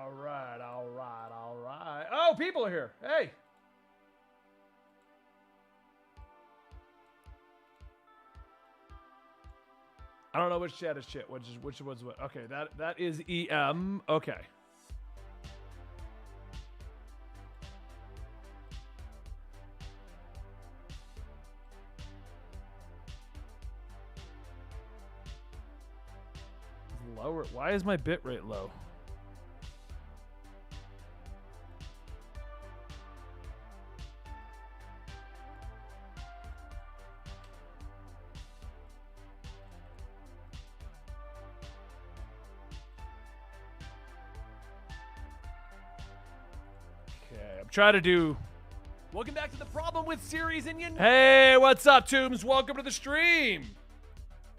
All right, all right, all right. Oh, people are here. Hey. I don't know which chat is shit. Which one's what? Okay, that is EM. Okay. Lower. Why is my bit rate low? Okay, I'm trying to do. Welcome back to the problem with series and you. Hey, what's up, Toombs? Welcome to the stream.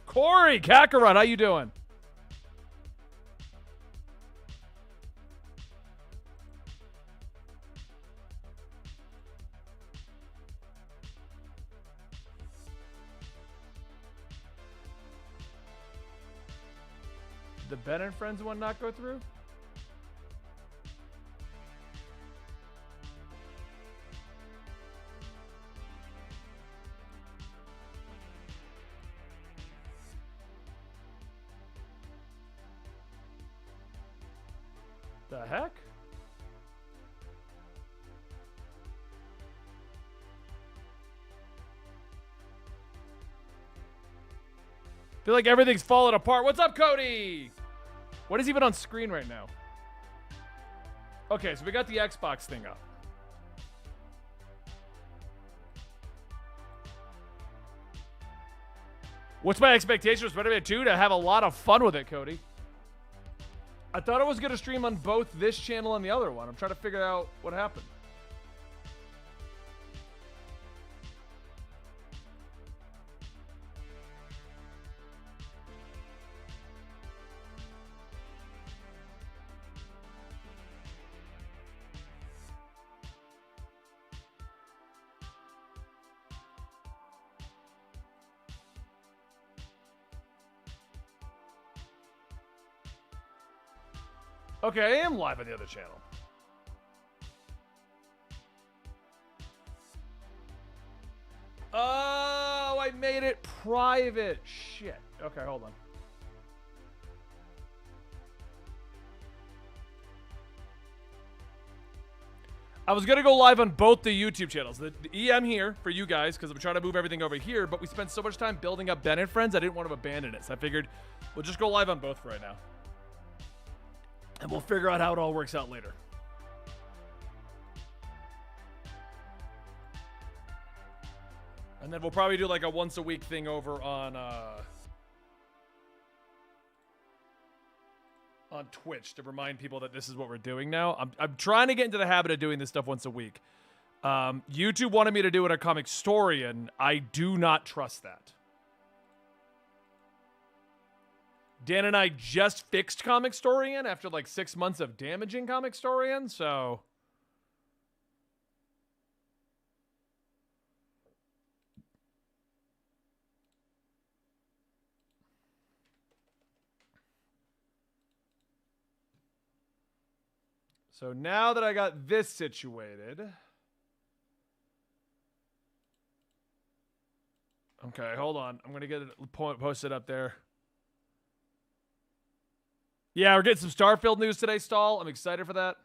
Corey Kakarot, how you doing? The Ben and Friends one not go through? The heck? Feel like everything's falling apart. What's up, Cody? What is even on screen right now? Okay, so we got the Xbox thing up. What's my expectation for Spider-Man 2? To have a lot of fun with it, Cody. I thought I was going to stream on both this channel and the other one. I'm trying to figure out what happened. Okay, I am live on the other channel. Oh, I made it private. Shit. Okay, hold on. I was going to go live on both the YouTube channels. The EM here for you guys, because I'm trying to move everything over here, but we spent so much time building up Ben and Friends, I didn't want to abandon it. So I figured we'll just go live on both for right now. And we'll figure out how it all works out later. And then we'll probably do like a once a week thing over on Twitch to remind people that this is what we're doing now. I'm trying to get into the habit of doing this stuff once a week. YouTube wanted me to do it a comic story, and I do not trust that. Dan and I just fixed Comic Storian after like 6 months of damaging Comic Storian, so... So now that I got this situated... Okay, hold on. I'm going to get it posted up there. Yeah, we're getting some Starfield news today, Stall. I'm excited for that.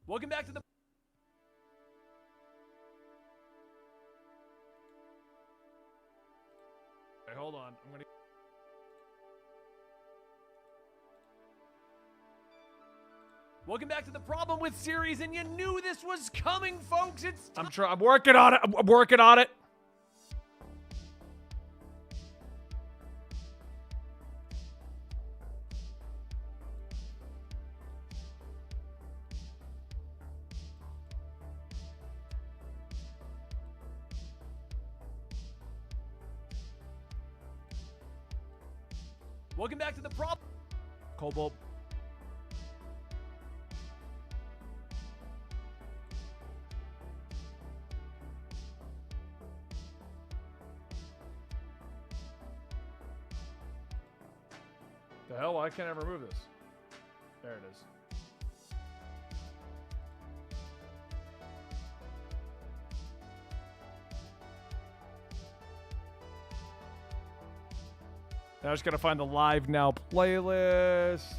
Welcome back to the. Okay, hold on. I'm gonna. Welcome back to the problem with series, and you knew this was coming, folks. It's. I'm working on it. I'm working on it. Welcome back to the problem. Cobalt. The hell? Why can't I remove this? There it is. Now I just gotta find the Live Now playlist.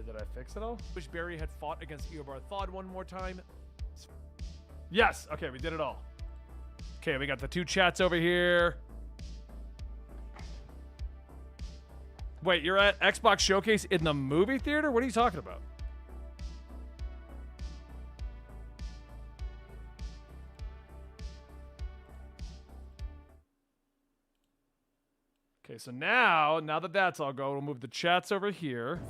Did I fix it all? Wish Barry had fought against Eobard Thawd one more time. Yes! Okay, we did it all. Okay, we got the 2 chats over here. Wait, you're at Xbox Showcase in the movie theater? What are you talking about? Okay, so now that that's all go, we'll move the chats over here.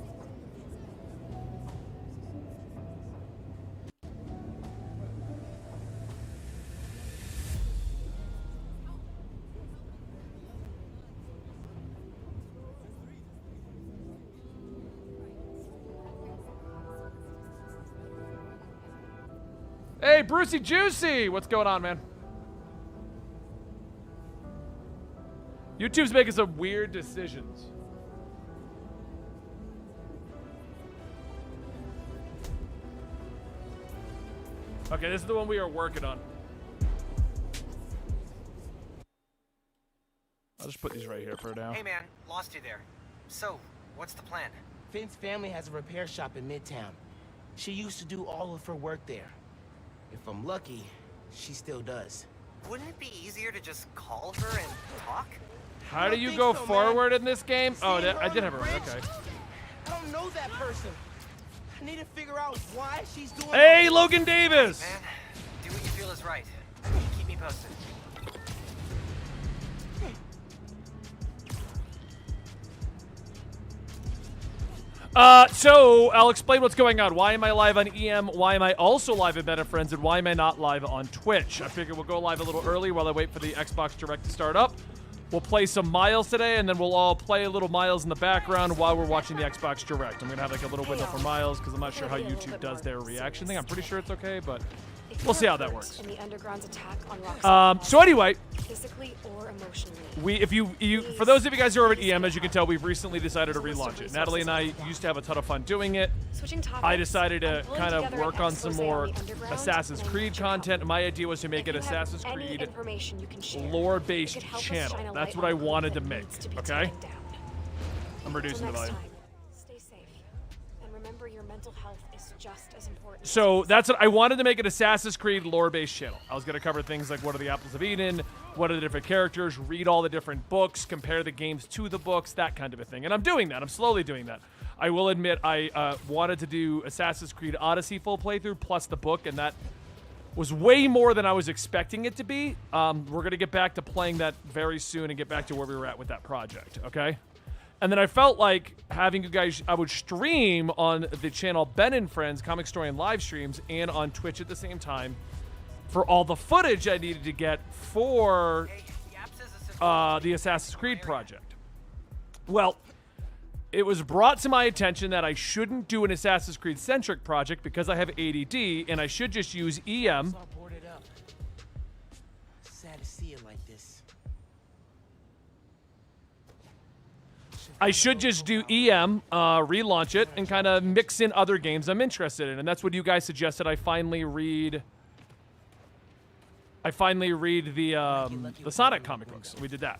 Hey, Brucey Juicy! What's going on, man? YouTube's making some weird decisions. Okay, this is the one we are working on. I'll just put these right here for now. Hey man, lost you there. So, what's the plan? Finn's family has a repair shop in Midtown. She used to do all of her work there. If I'm lucky, she still does. Wouldn't it be easier to just call her and talk? How do you go forward in this game? Oh, I did have her. Okay. I don't know that person. I need to figure out why she's doing. Hey, Logan Davis! Man, do what you feel is right. Keep me posted. So I'll explain what's going on. Why am I live on EM? Why am I also live at Better Friends? And why am I not live on Twitch? I figured we'll go live a little early while I wait for the Xbox Direct to start up. We'll play some Miles today, and then we'll all play a little Miles in the background while we're watching the Xbox Direct. I'm going to have like a little window for Miles because I'm not sure how YouTube does their reaction thing. I'm pretty sure it's okay, but we'll see how that works. In the Underground's attack on Roxanne, So anyway, physically or emotionally. if you for those of you guys who are over at EM, as you can tell, we've recently decided to relaunch it. Natalie and I used to have a ton of fun doing it. Switching topics, I decided to I'm pulling kind of together an work on some expose more the Underground, Assassin's and I Creed need your help. content. My idea was to make If it you have Assassin's any Creed information you can share, lore-based it could help us channel. shine a That's light what I on a group wanted to that make, needs to be okay? taken down. I'm reducing the Until next volume. time, stay safe. And remember, your mental health is just as important. So that's what I wanted to make an Assassin's Creed lore-based channel. I was going to cover things like what are the Apples of Eden, what are the different characters, read all the different books, compare the games to the books, that kind of a thing. And I'm doing that. I'm slowly doing that. I will admit I wanted to do Assassin's Creed Odyssey full playthrough plus the book, and that was way more than I was expecting it to be. We're going to get back to playing that very soon and get back to where we were at with that project, okay? And then I felt like having you guys, I would stream on the channel Ben and Friends, Comic Story and live streams, and on Twitch at the same time for all the footage I needed to get for the Assassin's Creed project. Well, it was brought to my attention that I shouldn't do an Assassin's Creed-centric project because I have ADD, and I should just use EM. All boarded up. Sad to see it like this. I should just do EM, relaunch it, and kind of mix in other games I'm interested in. And that's what you guys suggested. I finally read the Sonic comic books. We did that.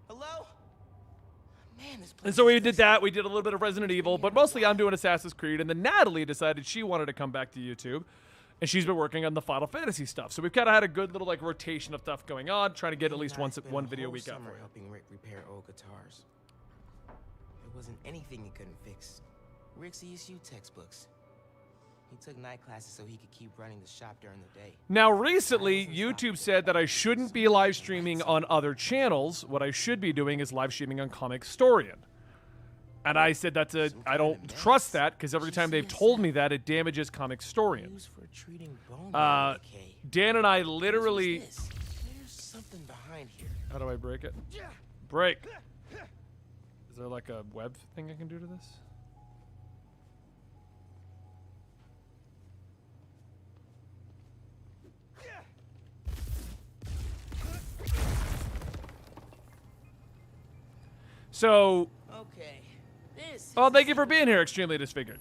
Hello? Man, this place And so we is did that. We did a little bit of Resident Evil, but mostly I'm doing Assassin's Creed. And then Natalie decided she wanted to come back to YouTube. And she's been working on the Final Fantasy stuff. So we've kind of had a good little like rotation of stuff going on, trying to get at least one video a week out summer for you. helping Rick repair old guitars. There wasn't anything he couldn't fix. Rick's ESU textbooks. He took night classes so he could keep running the shop during the day. Now, recently, YouTube said that I shouldn't be live streaming on other channels. What I should be doing is live streaming on Comic Storian. And I said I don't trust that because every time they've told me that, it damages Comic Storian. Used for treating bone marrow decay. Dan and I literally... What's this? There's something behind here. How do I break it? Break. Is there like a web thing I can do to this? So... Okay. This. Oh, thank you for being here, Extremely Disfigured.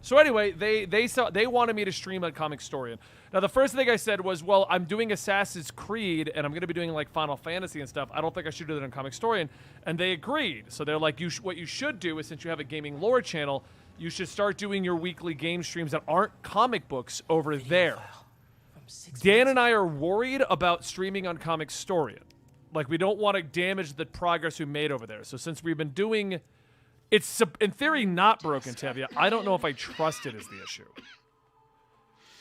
So anyway, they wanted me to stream on Comic Storian. Now, the first thing I said was, well, I'm doing Assassin's Creed, and I'm going to be doing, like, Final Fantasy and stuff. I don't think I should do that on Comic Storian. And they agreed. So they're like, what you should do is, since you have a gaming lore channel, you should start doing your weekly game streams that aren't comic books over there. Dan and I are worried about streaming on Comic Storian. Like, we don't want to damage the progress we made over there. So since we've been doing... It's, in theory, not broken, Tevya. I don't know if I trust it is the issue.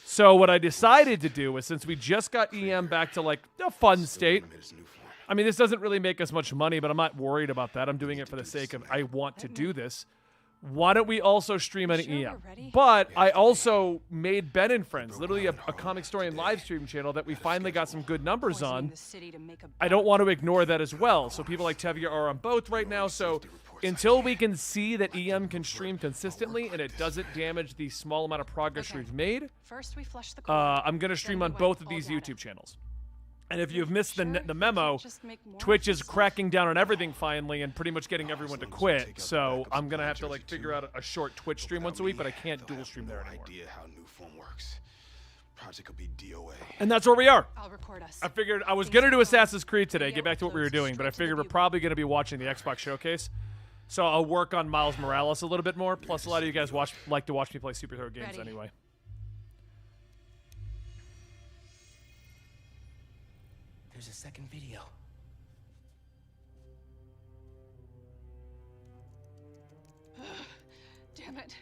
So what I decided to do was, since we just got EM back to, like, a fun state... I mean, this doesn't really make us much money, but I'm not worried about that. I'm doing it for the sake of I want to do this. Why don't we also stream on EM? But I also made Ben and Friends, literally a Comic Storian live stream channel that we finally got some good numbers on. I don't want to ignore that as well. So people like Tevya are on both right now. So until we can see that EM can stream consistently and it doesn't damage the small amount of progress we've made, I'm going to stream on both of these YouTube channels. And if you've missed the memo, Twitch is cracking down on everything finally and pretty much getting everyone to quit. So I'm going to have to like figure out a short Twitch stream once a week, but I can't dual stream there anymore. And that's where we are. I'll record us. I figured I was going to do Assassin's Creed today, get back to what we were doing, but I figured we're probably going to be watching the Xbox showcase. So I'll work on Miles Morales a little bit more. Plus, a lot of you guys like to watch me play superhero games anyway. There's a second video. Damn it.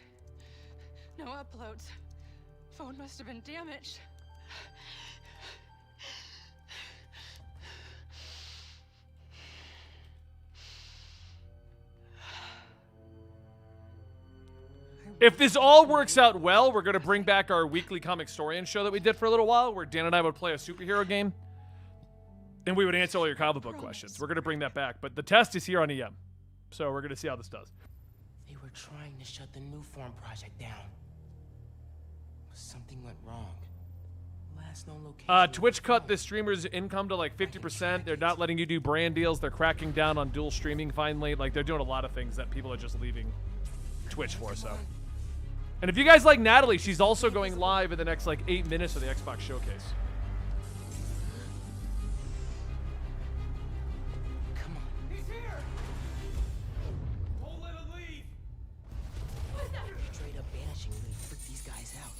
No uploads. Phone must have been damaged. If this all works out well, we're going to bring back our weekly Comic Storian show that we did for a little while, where Dan and I would play a superhero game. And we would answer all your comic book questions. We're going to bring that back. But the test is here on EM. So we're going to see how this does. They were trying to shut the New Form project down. But something went wrong. Last known location. Twitch cut the streamer's income to like 50%. They're not letting you do brand deals. They're cracking down on dual streaming finally. Like, they're doing a lot of things that people are just leaving Twitch for, so. And if you guys like Natalie, she's also going live in the next like 8 minutes of the Xbox showcase. Straight up banishing really freaked these guys out.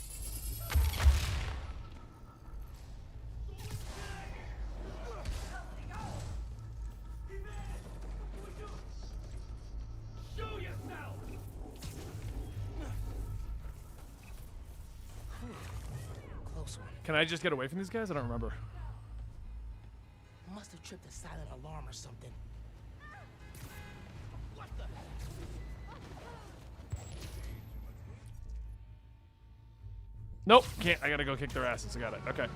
Close one. Can I just get away from these guys? I don't remember. Must have tripped a silent alarm or something. What the? Nope, can't. I gotta go kick their asses. I got it. Okay.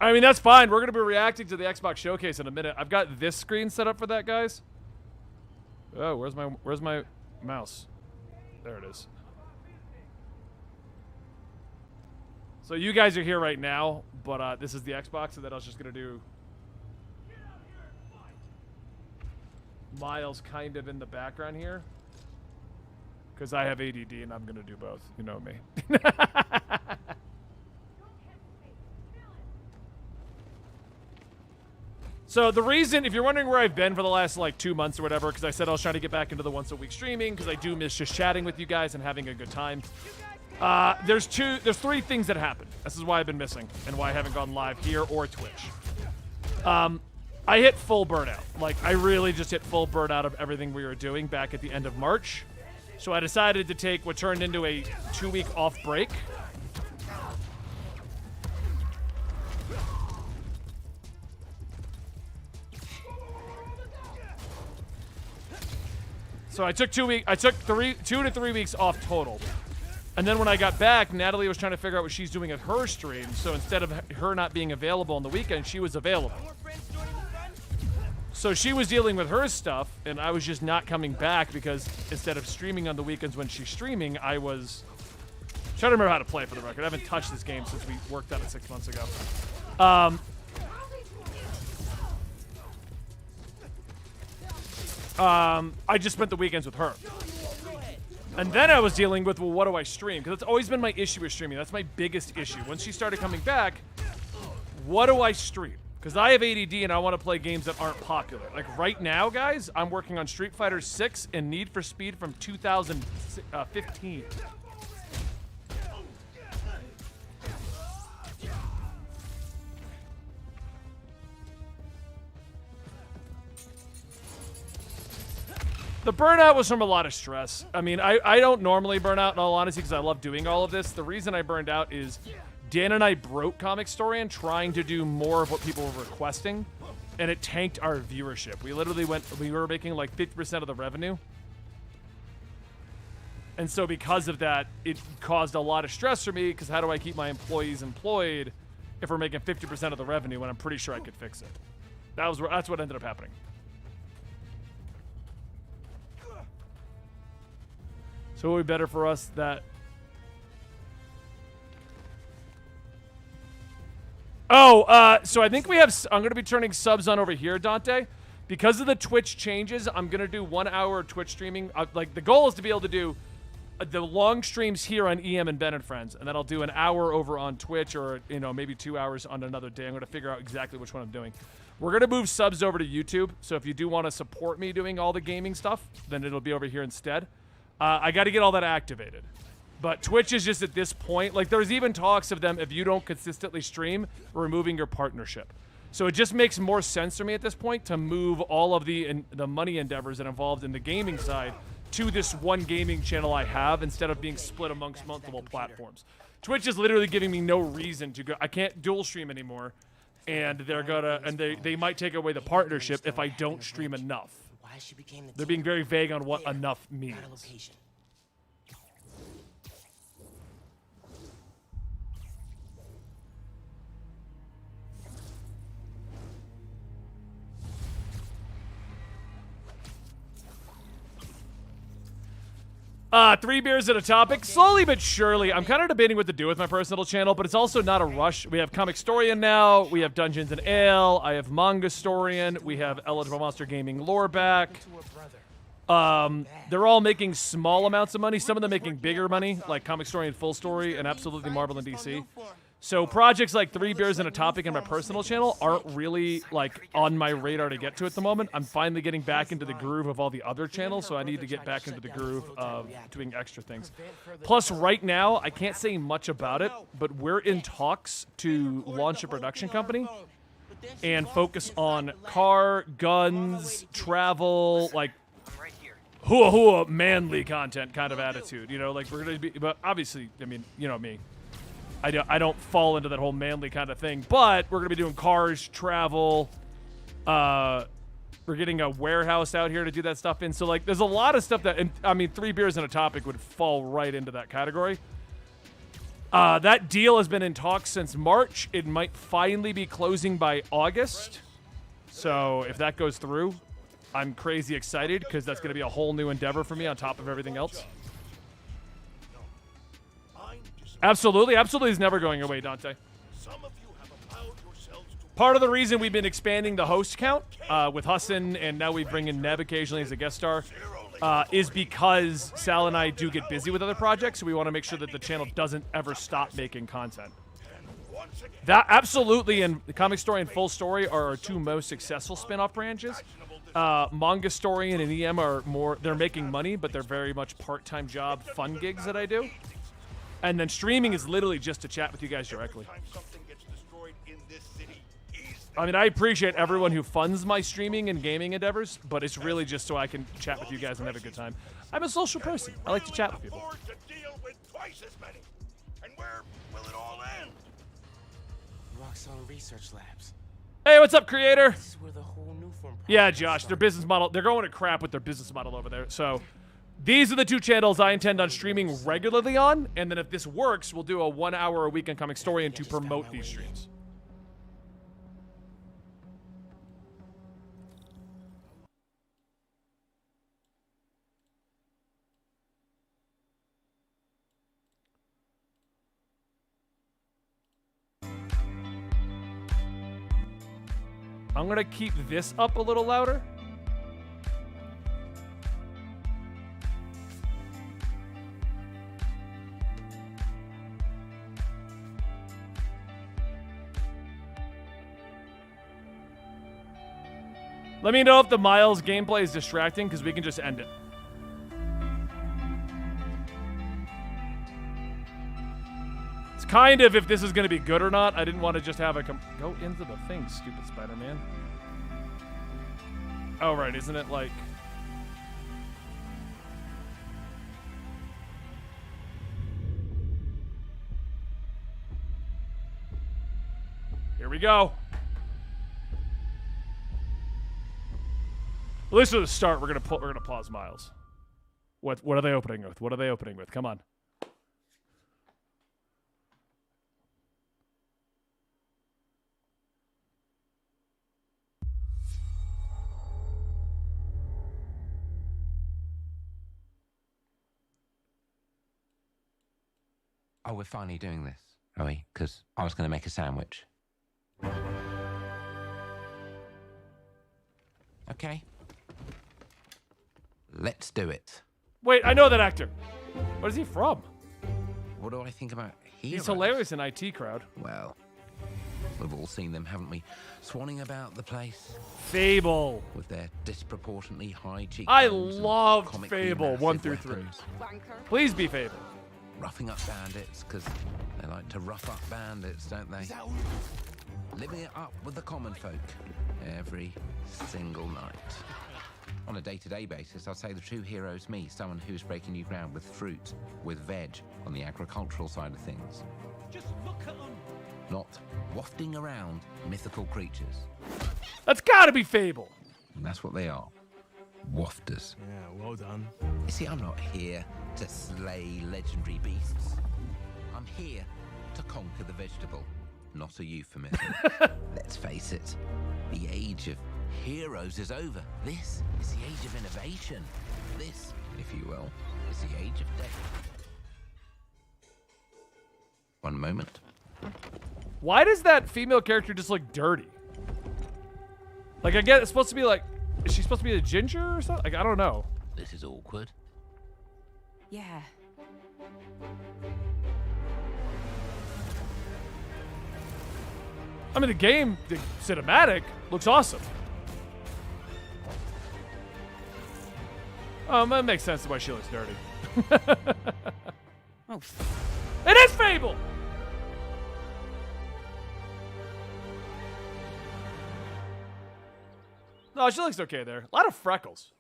I mean, that's fine. We're gonna be reacting to the Xbox showcase in a minute. I've got this screen set up for that, guys. Oh, where's my mouse? There it is. So you guys are here right now, but this is the Xbox, and then I was just gonna do Miles kind of in the background here, because I have ADD and I'm gonna do both. You know me. So the reason, if you're wondering where I've been for the last like 2 months or whatever, because I said I was trying to get back into the once a week streaming, because I do miss just chatting with you guys and having a good time. There's 3 things that happened. This is why I've been missing and why I haven't gone live here or Twitch. I hit full burnout. Like, I really just hit full burnout of everything we were doing back at the end of March. So I decided to take what turned into a 2-week off break. So I took 2 to 3 weeks off total. And then when I got back, Natalie was trying to figure out what she's doing at her stream. So instead of her not being available on the weekend, she was available. So she was dealing with her stuff, and I was just not coming back because instead of streaming on the weekends when she's streaming, I was trying to remember how to play for the record. I haven't touched this game since we worked on it 6 months ago. I just spent the weekends with her. And then I was dealing with, well, what do I stream? Because that's always been my issue with streaming. That's my biggest issue. Once she started coming back, what do I stream? Because I have ADD and I want to play games that aren't popular. Like right now, guys, I'm working on Street Fighter 6 and Need for Speed from 2015. The burnout was from a lot of stress. I mean, I don't normally burn out in all honesty because I love doing all of this. The reason I burned out is Dan and I broke Comic Historian trying to do more of what people were requesting, and it tanked our viewership. We literally we were making like 50% of the revenue. And so because of that, it caused a lot of stress for me because how do I keep my employees employed if we're making 50% of the revenue when I'm pretty sure I could fix it? That's what ended up happening. So it would be better for us that... so I think we have... I'm going to be turning subs on over here, Dante. Because of the Twitch changes, I'm going to do 1 hour Twitch streaming. Like, the goal is to be able to do the long streams here on EM and Ben and Friends. And then I'll do an hour over on Twitch or, you know, maybe 2 hours on another day. I'm going to figure out exactly which one I'm doing. We're going to move subs over to YouTube. So if you do want to support me doing all the gaming stuff, then it'll be over here instead. I got to get all that activated. But Twitch is just at this point, like there's even talks of them, if you don't consistently stream, removing your partnership. So it just makes more sense for me at this point to move all of the money endeavors that are involved in the gaming side to this one gaming channel I have instead of being split amongst multiple platforms. Twitch is literally giving me no reason to go. I can't dual stream anymore. And they're gonna, and they might take away the partnership if I don't stream enough. They're being very vague on what enough means. 3 beers at a topic. Slowly but surely. I'm kind of debating what to do with my personal channel, but it's also not a rush. We have Comic Historian now. We have Dungeons and Ale. I have Manga Historian. We have Eligible Monster Gaming lore back. They're all making small amounts of money. Some of them making bigger money, like Comic Historian Full Story and Absolutely Marvel and DC. So projects like 3 beers and a topic in my personal channel aren't really like on my radar to get to at the moment. I'm finally getting back into the groove of all the other channels, so I need to get back into the groove of doing extra things. Plus, right now, I can't say much about it, but we're in talks to launch a production company and focus on car, guns, travel, like hua hua manly content kind of attitude. You know, like we're gonna be, but obviously, I mean, you know me. I don't fall into that whole manly kind of thing, but we're going to be doing cars, travel. We're getting a warehouse out here to do that stuff in. So, like, there's a lot of stuff that, and I mean, 3 beers and a topic would fall right into that category. That deal has been in talks since March. It might finally be closing by August. So, if that goes through, I'm crazy excited because that's going to be a whole new endeavor for me on top of everything else. Absolutely. Absolutely is never going away, Dante. Part of the reason we've been expanding the host count with Hassan, and now we bring in Neb occasionally as a guest star, is because Sal and I do get busy with other projects, so we want to make sure that the channel doesn't ever stop making content. That absolutely, and the Comic Story and Full Story are our 2 most successful spin-off branches. Manga Story and EM are more, they're making money, but they're very much part-time job fun gigs that I do. And then streaming is literally just to chat with you guys directly. I mean, I appreciate everyone who funds my streaming and gaming endeavors, but it's really just so I can chat with you guys and have a good time. I'm a social person. I like to chat with people. To deal with twice as many. And where will it all end? Roxxon Research Labs. Hey, what's up, creator? This is where the whole new form. Yeah, Josh, their business model, they're going to crap with their business model over there. So these are the 2 channels I intend on streaming regularly on, and then if this works, we'll do a 1 hour a week incoming story and to promote these streams. I'm gonna keep this up a little louder. Let me know if the Miles gameplay is distracting, because we can just end it. It's kind of if this is going to be good or not. I didn't want to just have a go into the thing, stupid Spider-Man. Oh, right, isn't it like... Here we go. At least at the start, we're gonna pause Miles. What are they opening with? What are they opening with? Come on. Oh, we're finally doing this, are we? Because I was going to make a sandwich. Okay. Let's do it. Wait, I know that actor. What is he from? What do I think about heroes? He's hilarious in IT Crowd. Well, we've all seen them, haven't we? Swanning about the place. Fable. With their disproportionately high cheekbones. I loved comically Fable massive 1 through 3. weapons. Please be Fable. Roughing up bandits, because they like to rough up bandits, don't they? Living it up with the common folk every single night. On a day-to-day basis, I'd say the true hero is me, someone who's breaking new ground with fruit, with veg, on the agricultural side of things. Just look at them. Not wafting around mythical creatures. That's gotta be Fable. And that's what they are. Wafters. Yeah, well done. You see, I'm not here to slay legendary beasts. I'm here to conquer the vegetable. Not a euphemism. Let's face it, the age of heroes is over. This is the age of innovation. This, if you will, is the age of death. One moment. Why does that female character just look dirty? Like, I get it's supposed to be like, is she supposed to be a ginger or something? Like, I don't know. This is awkward. Yeah. I mean, the cinematic looks awesome. That makes sense why she looks dirty. Oh. It is Fable! No, she looks okay there. A lot of freckles.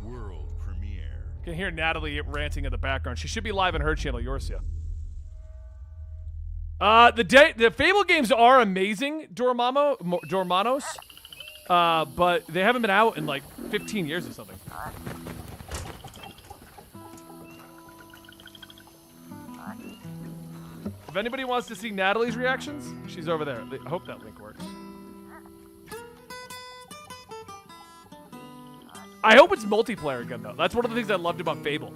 World premiere. You can hear Natalie ranting in the background. She should be live on her channel, Yorcia. The Fable games are amazing, Dormanos, but they haven't been out in like 15 years or something. If anybody wants to see Natalie's reactions, she's over there. I hope that link works. I hope it's multiplayer again, though. That's one of the things I loved about Fable.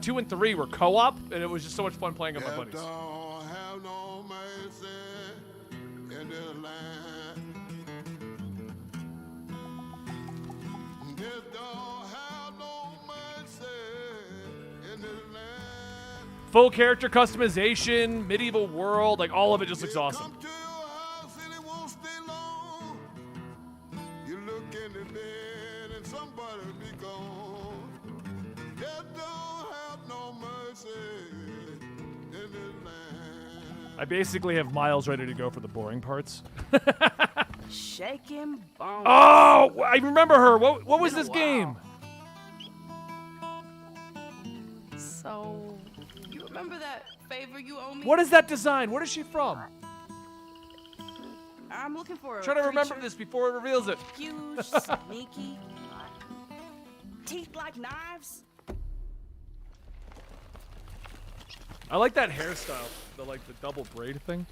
2 and 3 were co-op, and it was just so much fun playing with my buddies. Have no mercy in this land. Just don't have no mercy in this land. Full character customization, medieval world, like all of it just looks awesome. Come to your house and it won't stay long. You look in the bed and somebody I basically have Miles ready to go for the boring parts. Shaking bones. Oh, I remember her. What was this game? So, you remember that favor you owe me? What is that design? What is she from? I'm looking for a Try to remember creature. this before it reveals it. Huge, sneaky, teeth like knives. I like that hairstyle, the double braid thing.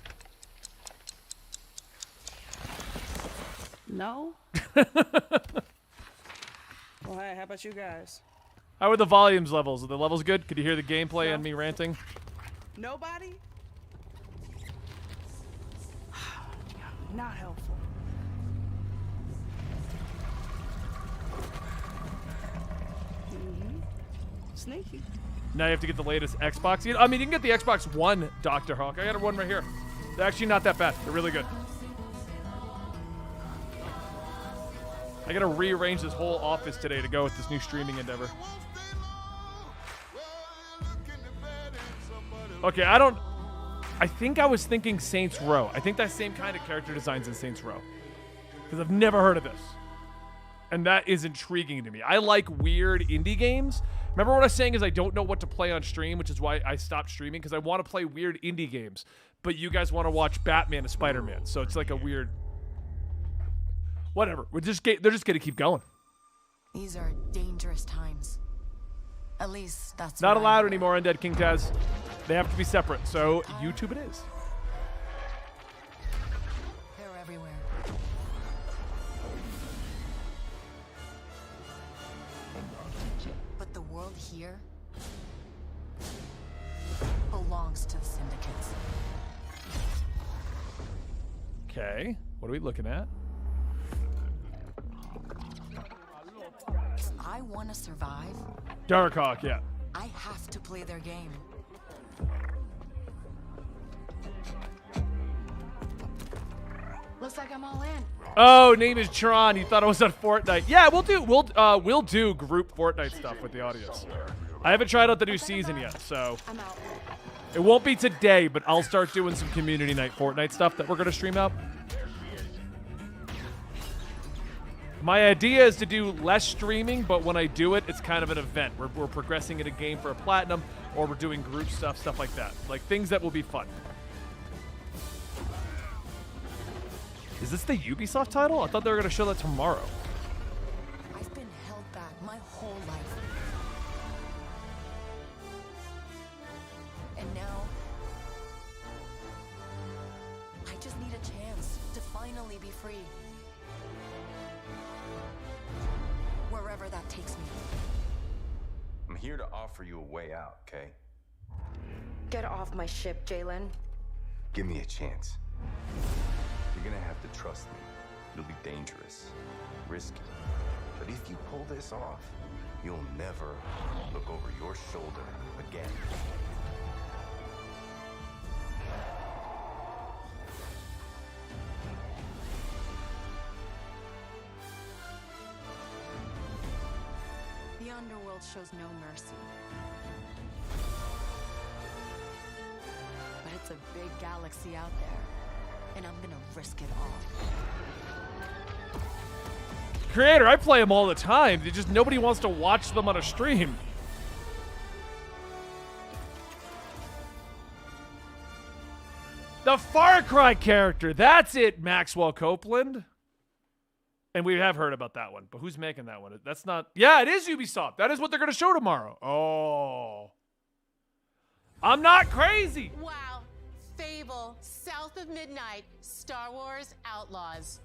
No. Well, hey, how about you guys? How are the volumes levels? Are the levels good? Could you hear the gameplay and me ranting? Nobody? Not helpful. Sneaky. Now you have to get the latest Xbox. I mean, you can get the Xbox One, Dr. Hawk. I got one right here. They're actually not that bad. They're really good. I gotta rearrange this whole office today to go with this new streaming endeavor. Okay, I think I was thinking Saints Row. I think that same kind of character designs in Saints Row. Because I've never heard of this. And that is intriguing to me. I like weird indie games. Remember what I was saying is I don't know what to play on stream, which is why I stopped streaming, because I want to play weird indie games. But you guys want to watch Batman and Spider-Man. So it's like a weird... Whatever. They're just going to keep going. These are dangerous times. At least that's Not what allowed I- anymore, Undead King Taz. They have to be separate. So YouTube it is. They're everywhere. But the world here belongs to the syndicates. Okay. What are we looking at? If I want to survive, Darkhawk, yeah. I have to play their game. Looks like I'm all in. Oh, name is Tron. You thought I was on Fortnite. Yeah, we'll do group Fortnite stuff with the audience. I haven't tried out the new season yet, so I'm out. it won't be today, but I'll start doing some community night Fortnite stuff that we're gonna stream out. My idea is to do less streaming, but when I do it, it's kind of an event. We're progressing in a game for a platinum, or we're doing group stuff like that. Like things that will be fun. Is this the Ubisoft title? I thought they were going to show that tomorrow. I've been held back my whole life. And now, I just need a chance to finally be free. Wherever that takes me. I'm here to offer you a way out, okay? Get off my ship, Jalen. Give me a chance. You're gonna have to trust me. It'll be dangerous, risky. But if you pull this off, you'll never look over your shoulder again. The underworld shows no mercy. But it's a big galaxy out there, and I'm gonna risk it all. Creator, I play them all the time. They just nobody wants to watch them on a stream. The Far Cry character. That's it, Maxwell Copeland. And we have heard about that one, but who's making that one? That's not... Yeah, it is Ubisoft. That is what they're going to show tomorrow. Oh. I'm not crazy. Wow. Fable, South of Midnight, Star Wars Outlaws.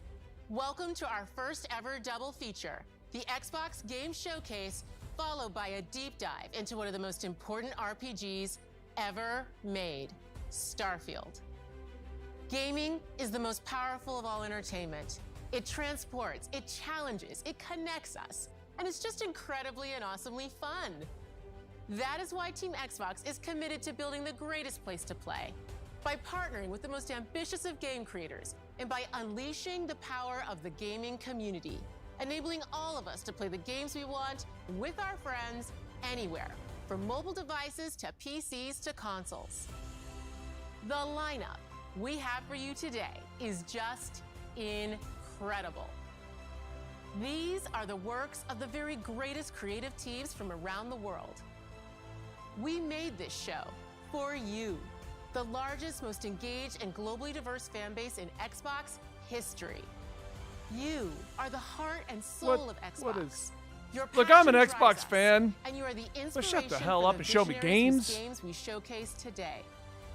Welcome to our first ever double feature, the Xbox Game Showcase, followed by a deep dive into one of the most important RPGs ever made, Starfield. Gaming is the most powerful of all entertainment. It transports, it challenges, it connects us, and it's just incredibly and awesomely fun. That is why Team Xbox is committed to building the greatest place to play, by partnering with the most ambitious of game creators, and by unleashing the power of the gaming community, enabling all of us to play the games we want with our friends anywhere, from mobile devices to PCs to consoles. The lineup we have for you today is just incredible. These are the works of the very greatest creative teams from around the world. We made this show for you, the largest, most engaged, and globally diverse fan base in Xbox history. You are the heart and soul of Xbox. What is? Your Look, I'm an passion drives Xbox us, fan. and you are the So inspiration shut the hell for up and show me visionaries whose games. games we showcase today.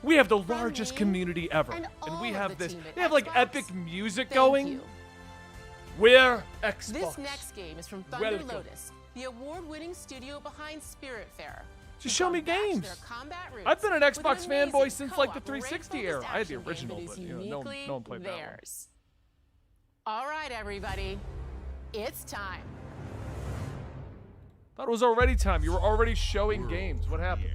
We have the From largest me community ever, and and we all have of the this. team at We have like Xbox, epic music thank going. you. We're Xbox. This next game is from Thunder Welcome. Lotus, the award-winning studio behind Spiritfarer. Just show me games. I've been an Xbox fanboy since like the 360 era. I had the original, but you know, no one played that one. Theirs. All right, everybody, it's time. Thought it was already time. You were already showing games. What happened?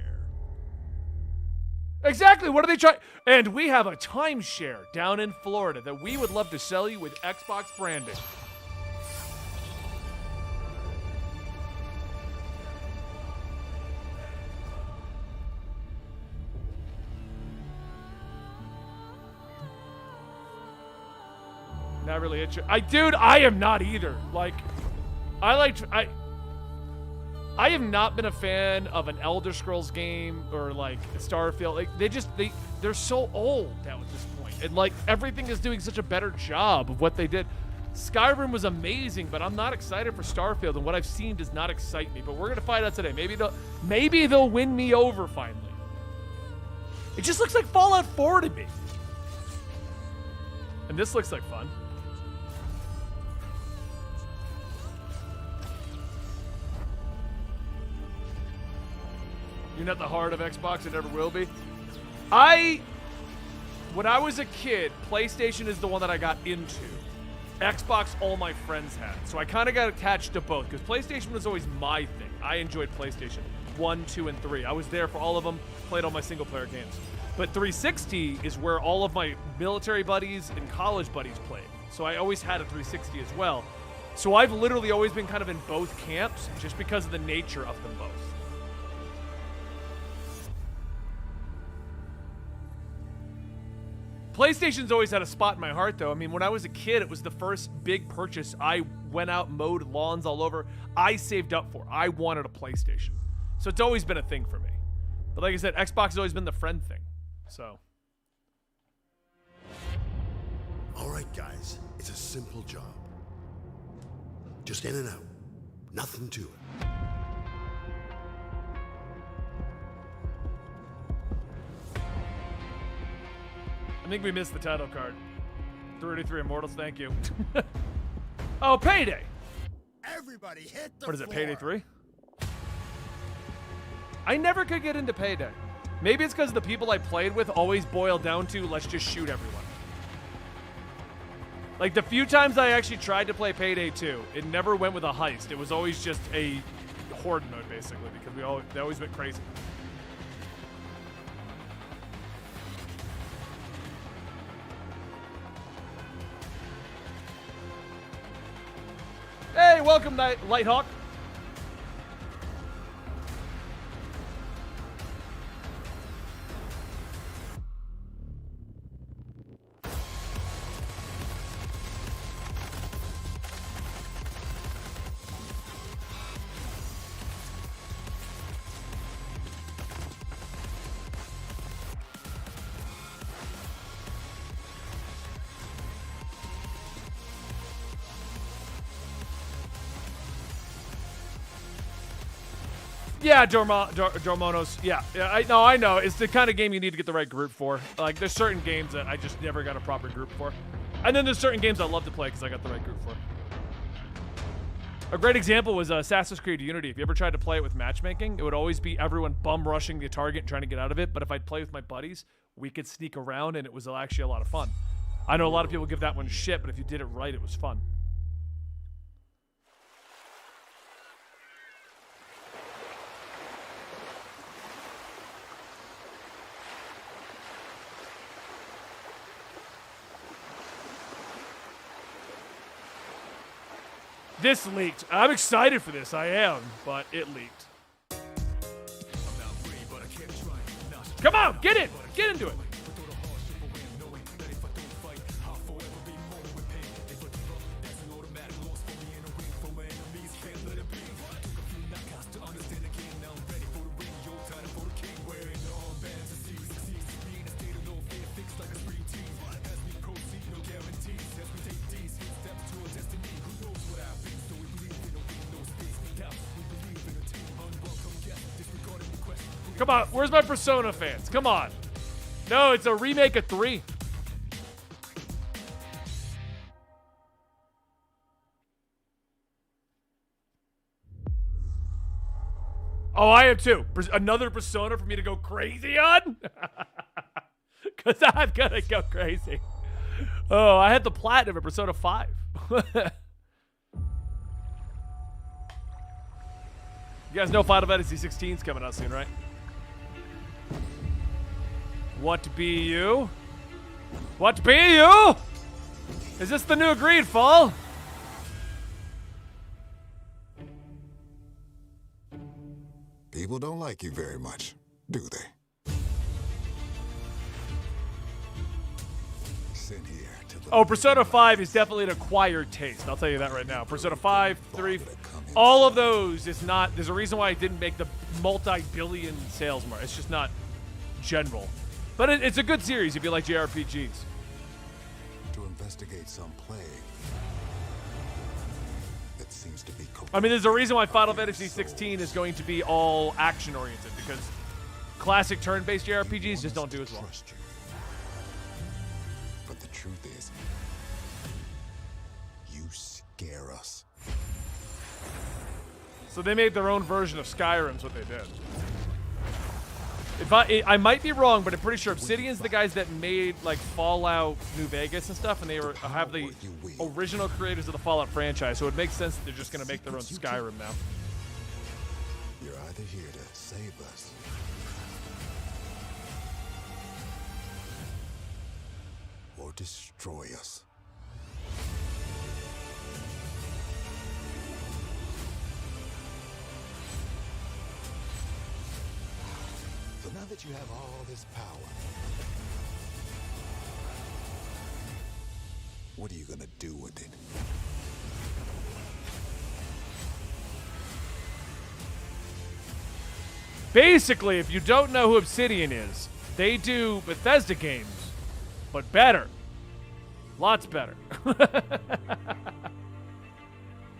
Exactly. What are they trying? And we have a timeshare down in Florida that we would love to sell you with Xbox branding. Not really interested. Dude, I am not either. Like, I have not been a fan of an Elder Scrolls game or like Starfield. Like they're so old now at this point. And like everything is doing such a better job of what they did. Skyrim was amazing, but I'm not excited for Starfield, and what I've seen does not excite me. But we're gonna find out today. Maybe they'll win me over finally. It just looks like Fallout 4 to me. And this looks like fun. You're not the heart of Xbox, it never will be. When I was a kid, PlayStation is the one that I got into. Xbox, all my friends had. So I kind of got attached to both, because PlayStation was always my thing. I enjoyed PlayStation 1, 2, and 3. I was there for all of them, played all my single-player games. But 360 is where all of my military buddies and college buddies played. So I always had a 360 as well. So I've literally always been kind of in both camps, just because of the nature of them both. PlayStation's always had a spot in my heart, though. I mean, when I was a kid, it was the first big purchase. I went out, mowed lawns all over. I saved up for. I wanted a PlayStation. So it's always been a thing for me. But like I said, Xbox has always been the friend thing. So. All right, guys. It's a simple job. Just in and out. Nothing to it. I think we missed the title card. 33 Immortals, thank you. Oh, Payday! Everybody hit the What is it, floor. Payday 3? I never could get into Payday. Maybe it's because the people I played with always boiled down to, let's just shoot everyone. Like, the few times I actually tried to play Payday 2, it never went with a heist. It was always just a horde mode, basically, because they always went crazy. Hey, welcome, Lighthawk. Yeah, Dormonos. Yeah, I know. It's the kind of game you need to get the right group for. Like, there's certain games that I just never got a proper group for. And then there's certain games I love to play because I got the right group for. A great example was Assassin's Creed Unity. If you ever tried to play it with matchmaking, it would always be everyone bum rushing the target and trying to get out of it. But if I'd play with my buddies, we could sneak around, and it was actually a lot of fun. I know a lot of people give that one shit, but if you did it right, it was fun. This leaked. I'm excited for this. I am, but it leaked. Come on, get in. Get into it. Come on, where's my Persona fans? Come on. No, it's a remake of 3. Oh, I am too. Another Persona for me to go crazy on? Because I'm going to go crazy. Oh, I had the platinum at Persona 5. You guys know Final Fantasy 16 is coming out soon, right? What be you? What be you? Is this the new Greedfall? People don't like you very much, do they? Sit here to the Oh, Persona 5 is definitely an acquired taste. I'll tell you that right now. Persona 5, 3, all of those is not... There's a reason why it didn't make the multi-billion sales mark. It's just not general. But it's a good series if you like JRPGs. to investigate some plague that seems to be. I mean, there's a reason why Final Fantasy 16 is going to be all action-oriented, because classic turn-based JRPGs just don't do as well. But the truth is, you scare us. So they made their own version of Skyrim's what they did. If I might be wrong, but I'm pretty sure Obsidian's the guys that made like Fallout New Vegas and stuff, and they have the original creators of the Fallout franchise, so it makes sense that they're just going to make their own Skyrim now. You're either here to save us or destroy us. So now that you have all this power, what are you gonna do with it? Basically, if you don't know who Obsidian is, they do Bethesda games, but better. Lots better.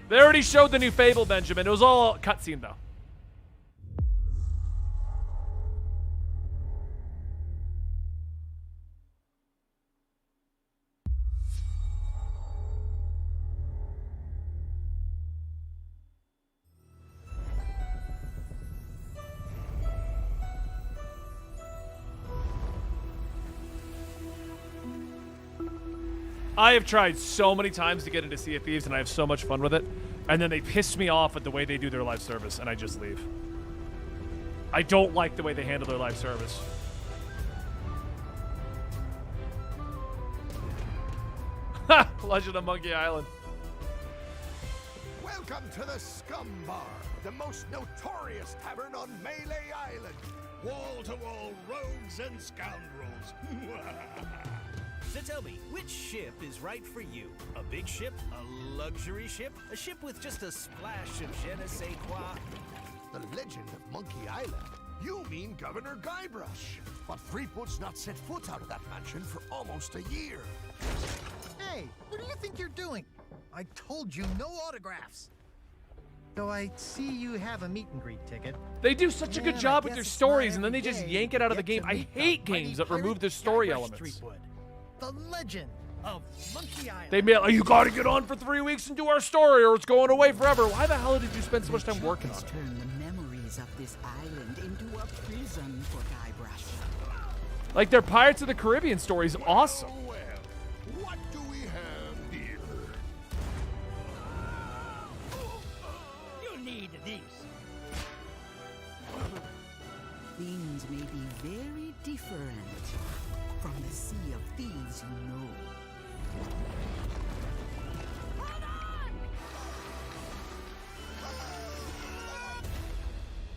They already showed the new Fable, Benjamin. It was all cutscene, though. I have tried so many times to get into Sea of Thieves, and I have so much fun with it. And then they piss me off at the way they do their live service, and I just leave. I don't like the way they handle their live service. Ha! Legend of Monkey Island. Welcome to the Scum Bar, the most notorious tavern on Melee Island. Wall-to-wall rogues and scoundrels. So tell me, which ship is right for you? A big ship? A luxury ship? A ship with just a splash of je ne sais quoi? The Legend of Monkey Island? You mean Governor Guybrush. But Threepwood's not set foot out of that mansion for almost a year. Hey, what do you think you're doing? I told you no autographs. Though I see you have a meet and greet ticket. They do such a good job with their stories, and then they just yank it out of the game. I hate games that remove the story elements. The Legend of Monkey Island. They made, oh, you gotta get on for 3 weeks and do our story, or it's going away forever. Why the hell did you spend so much time working on it? Turn the memories of this island into a prison for Guybrush. Like their Pirates of the Caribbean story is awesome. Well, what do we have here? You need these. Things may be very different from the Sea of Thieves you know.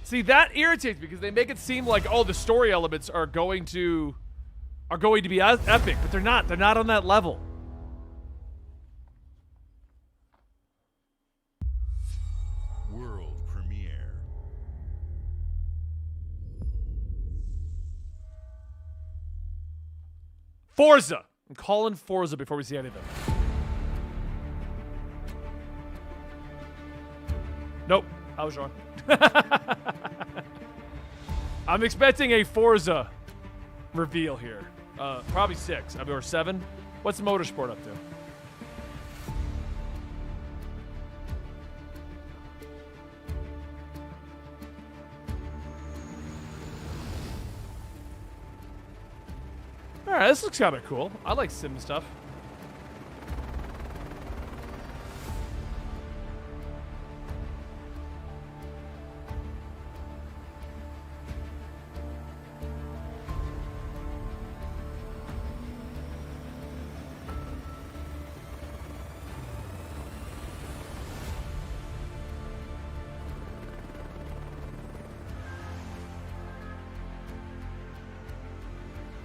See, that irritates me because they make it seem like, oh, the story elements are going to be epic, but they're not. They're not on that level. World premiere. Forza. I'm calling Forza before we see anything. Nope. I was wrong. I'm expecting a Forza reveal here. Probably 6, or 7. What's Motorsport up to? Alright, this looks kind of cool. I like sim stuff.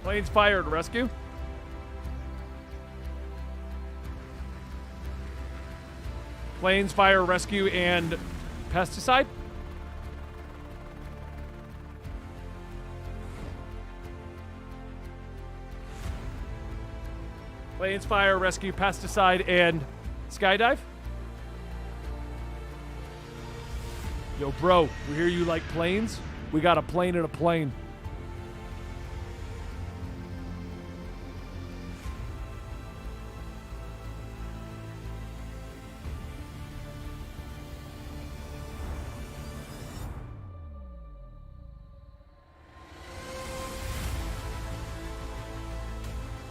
Planes fired, rescue. Planes, fire, rescue, and pesticide. Planes, fire, rescue, pesticide, and skydive. Yo, bro, we hear you like planes. We got a plane and a plane.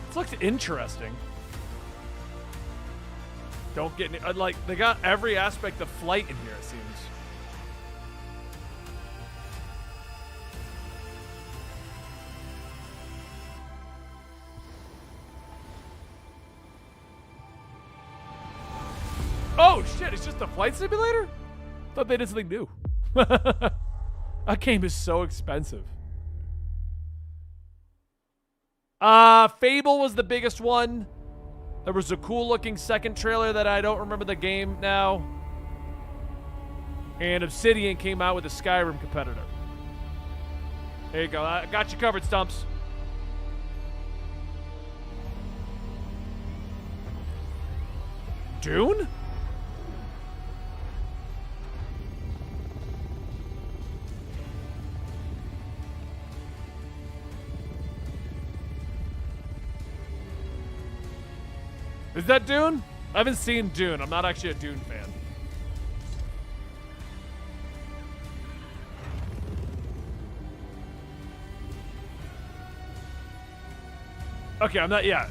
This looks interesting. Don't get any, like, they got every aspect of flight in here, it seems. Oh shit, it's just a flight simulator? Thought they did something new. That game is so expensive. Fable was the biggest one. There was a cool looking second trailer that I don't remember the game now. And Obsidian came out with a Skyrim competitor. There you go. I got you covered, Stumps. Dune? Is that Dune? I haven't seen Dune. I'm not actually a Dune fan. Okay, I'm not yet.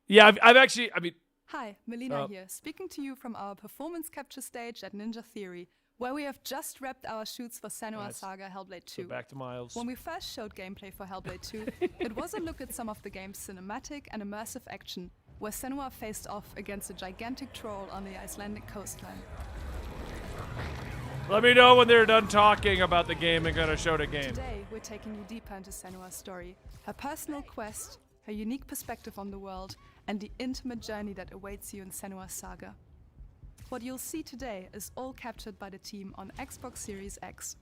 Yeah, I've actually, I mean... Hi, Melina here, speaking to you from our performance capture stage at Ninja Theory, where we have just wrapped our shoots for Senua Saga Hellblade 2. So back to Miles. When we first showed gameplay for Hellblade 2, it was a look at some of the game's cinematic and immersive action, where Senua faced off against a gigantic troll on the Icelandic coastline. Let me know when they're done talking about the game and gonna show the game. Today, we're taking you deeper into Senua's story, her personal quest, her unique perspective on the world, and the intimate journey that awaits you in Senua's Saga. What you'll see today is all captured by the team on Xbox Series X.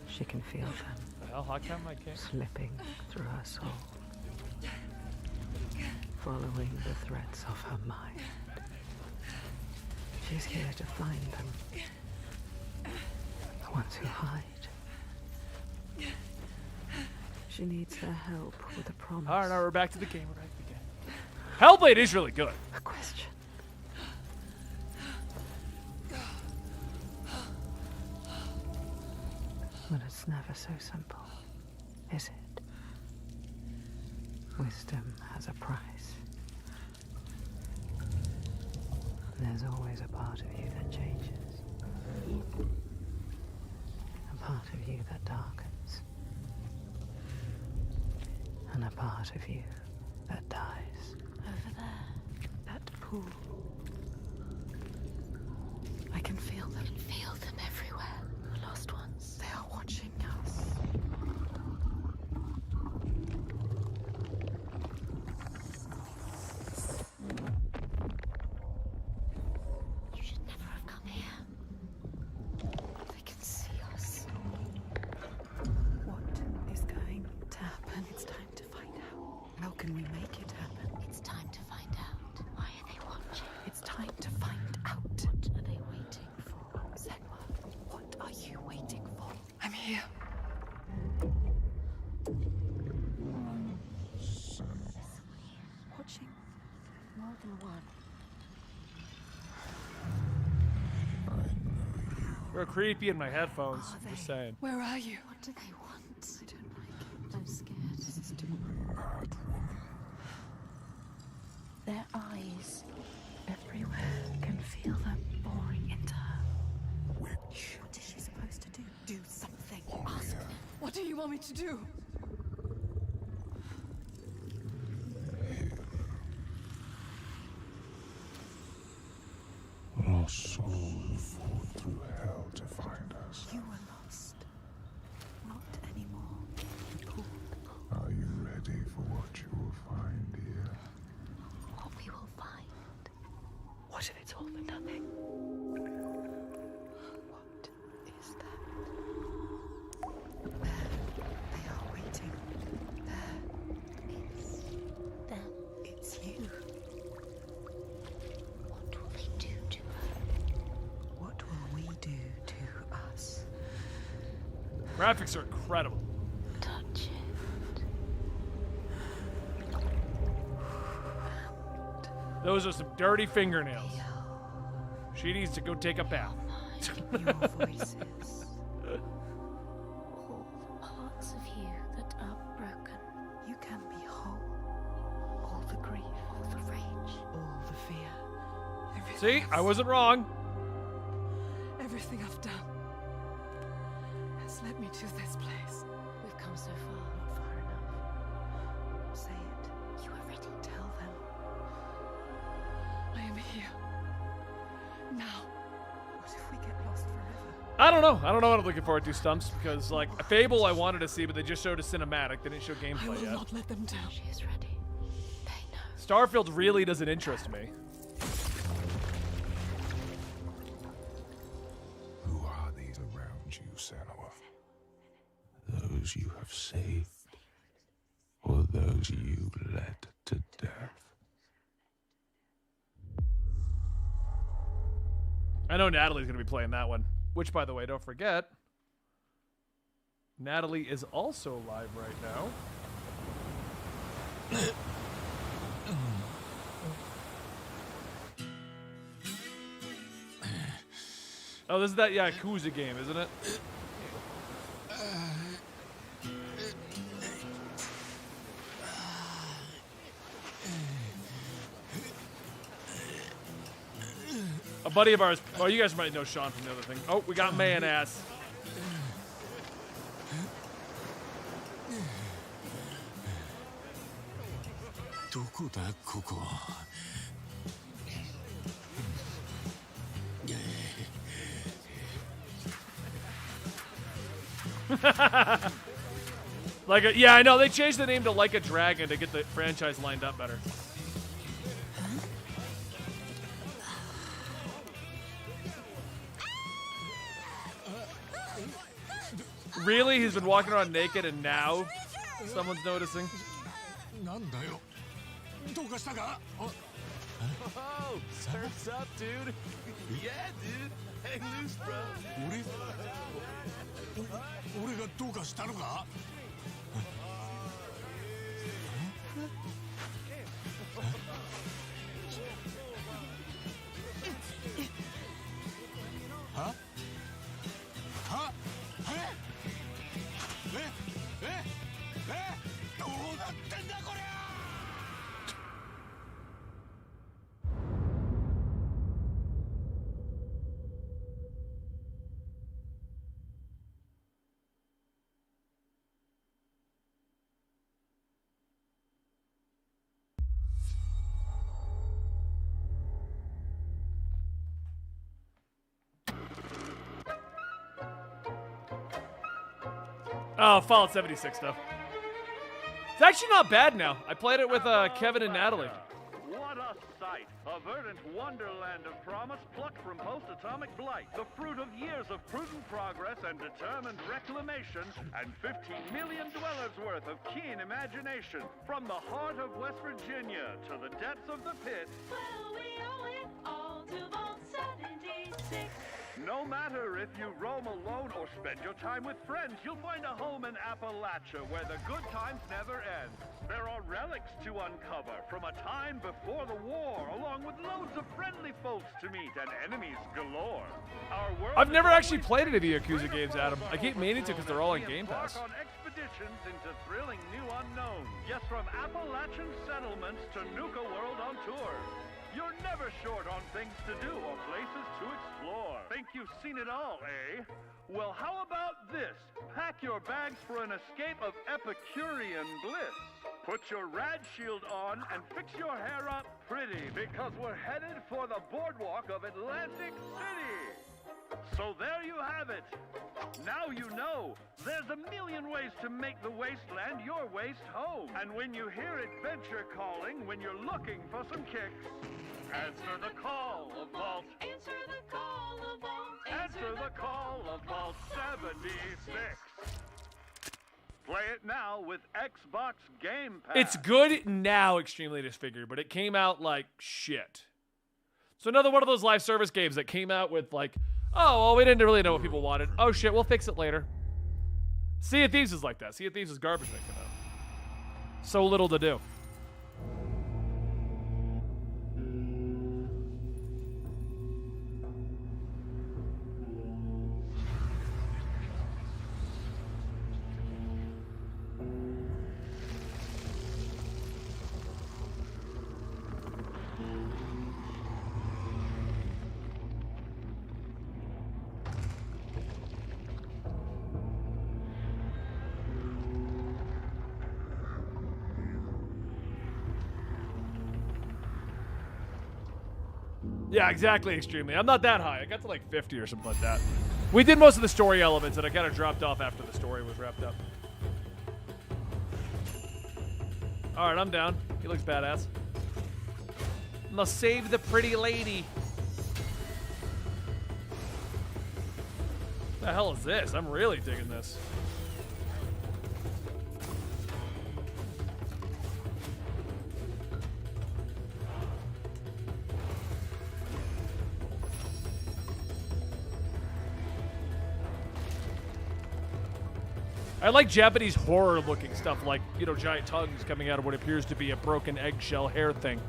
She can feel them. The hell, how come I can't? Slipping through her soul. Following the threads of her mind. She's here to find them. The ones who hide. She needs their help with a promise. Alright, now we're back to the game. We're back to the game. Hellblade is really good. A question. But it's never so simple, is it? Wisdom has a price. And there's always a part of you that changes. A part of you that darkens. And a part of you that dies. Over there. That pool. I can feel them. Feel them everywhere. The lost ones. They are watching us. How can we make it happen? It's time to find out. Why are they watching? It's time to find out. What are they waiting for? Senwa, what are you waiting for? I'm here. Watching more than one. You're creepy in my headphones. I'm just saying. Where are you? What do they want? I don't like it. I'm scared. This is too Mad woman. Their eyes everywhere. Can feel them boring into her. Witch. What is she supposed to do? Do something. Ask them. What do you want me to do? Lost soul who fought through hell to find us. You were lost. Not anymore. Are you ready for what you will find here? What we will find. What if it's all for nothing? What is that? There. They are waiting. There. It's them. It's you. What will they do to her? What will we do to us? Graphics are incredible. Touch it. Those are some dirty fingernails. She needs to go take a bath. Your voices. All the parts of you that are broken. You can be whole. All the grief. All the rage. All the fear. See, I wasn't wrong. Everything I've done has led me to this place. We've come so far. Not far enough. Say it. You are ready. Tell them. I am here. Now. What if we get lost forever? I don't know. I don't know what I'm looking forward to, Stumps, because like Fable I wanted to see, but they just showed a cinematic. They didn't show I gameplay will yet. not let them down. She is ready. They know. Starfield really doesn't interest me. Who are these around you, Senua? Those you have saved? Or those you led to death? I know Natalie's going to be playing that one. Which, by the way, don't forget, Natalie is also live right now. Oh, this is that Yakuza game, isn't it? A buddy of ours. Oh, you guys might know Sean from the other thing. Oh, we got man ass. Like a, yeah, I know they changed the name to Like a Dragon to get the franchise lined up better. Really? He's been walking around naked and now someone's noticing? Oh, surf's up, dude. Yeah, dude. Hang loose, bro. Oh, Fallout 76 stuff. It's actually not bad now. I played it with Kevin and Natalie. What a sight. A verdant wonderland of promise plucked from post-atomic blight. The fruit of years of prudent progress and determined reclamation, and 15 million dwellers worth of keen imagination. From the heart of West Virginia to the depths of the pit. Well, we owe it all to Vault 76. No matter if you roam alone or spend your time with friends, you'll find a home in Appalachia where the good times never end. There are relics to uncover from a time before the war, along with loads of friendly folks to meet and enemies galore. Our world I've never actually played any of the Yakuza games, Adam. I keep meaning to because they're all on Game Pass. On expeditions into thrilling new unknowns. Yes, from Appalachian settlements to Nuka World on tour. You're never short on things to do or places to explore. Think you've seen it all, eh? Well, how about this? Pack your bags for an escape of Epicurean bliss. Put your rad shield on and fix your hair up pretty, because we're headed for the boardwalk of Atlantic City. So there you have it. Now you know. There's a million ways to make the wasteland your waste home. And when you hear adventure calling, when you're looking for some kicks, answer the call of Vault. Answer the call of Vault. Answer the call of Vault 76. Play it now with Xbox Game Pass. It's good now, extremely disfigured, but it came out like shit. So another one of those live service games that came out with like, oh, well, we didn't really know what people wanted. Oh shit, we'll fix it later. Sea of Thieves is like that. Sea of Thieves is garbage that came out. So little to do. Yeah, exactly, extremely. I'm not that high. I got to like 50 or something like that. We did most of the story elements, and I kind of dropped off after the story was wrapped up. All right, I'm down. He looks badass. Must save the pretty lady. What the hell is this? I'm really digging this. I like Japanese horror-looking stuff, like, you know, giant tongues coming out of what appears to be a broken eggshell hair thing.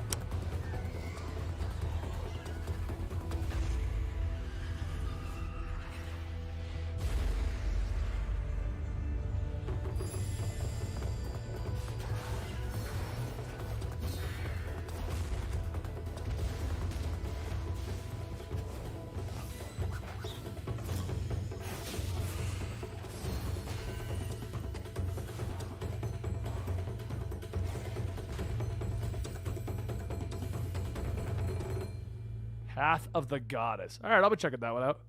Path of the Goddess. All right, I'll be checking that one out.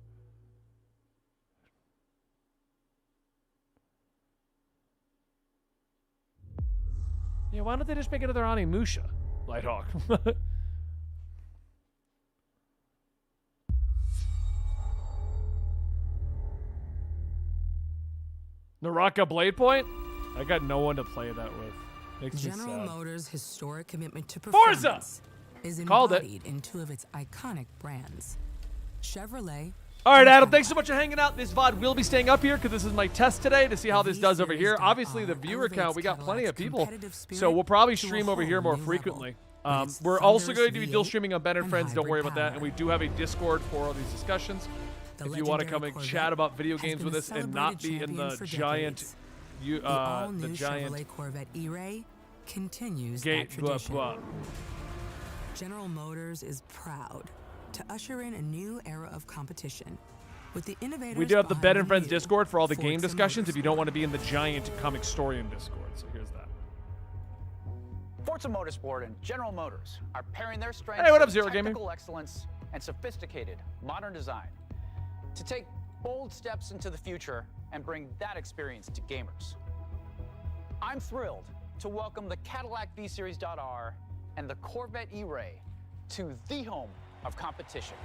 Yeah, why don't they just make another Onimusha? Lighthawk. Naraka Blade Point? I got no one to play that with. Makes me General sad. Motors' historic commitment to performance Forza! is Called it. embodied in two of its iconic brands, Chevrolet. All right, Adam, thanks so much for hanging out. This VOD will be staying up here because this is my test today to see how this does over here. Obviously, the viewer count, we got plenty of people, so we'll probably stream over here more frequently. We're also going to be dual streaming on Ben and Friends. Don't worry about that. And we do have a Discord for all these discussions. If you want to come and chat about video games with us and not be in the giant, The giant Chevrolet Corvette E-Ray continues that tradition. General Motors is proud to usher in a new era of competition with the innovators. We do have the Ben and Friends new Discord for all the game Forza discussions if you don't want to be in the giant comic historian Discord. So here's that. Forza Motorsport and General Motors are pairing their strengths Hey, what up, of Zero technical Gaming? excellence and sophisticated modern design to take bold steps into the future and bring that experience to gamers. I'm thrilled to welcome the Cadillac V-Series.R and the Corvette E-Ray to the home of competition.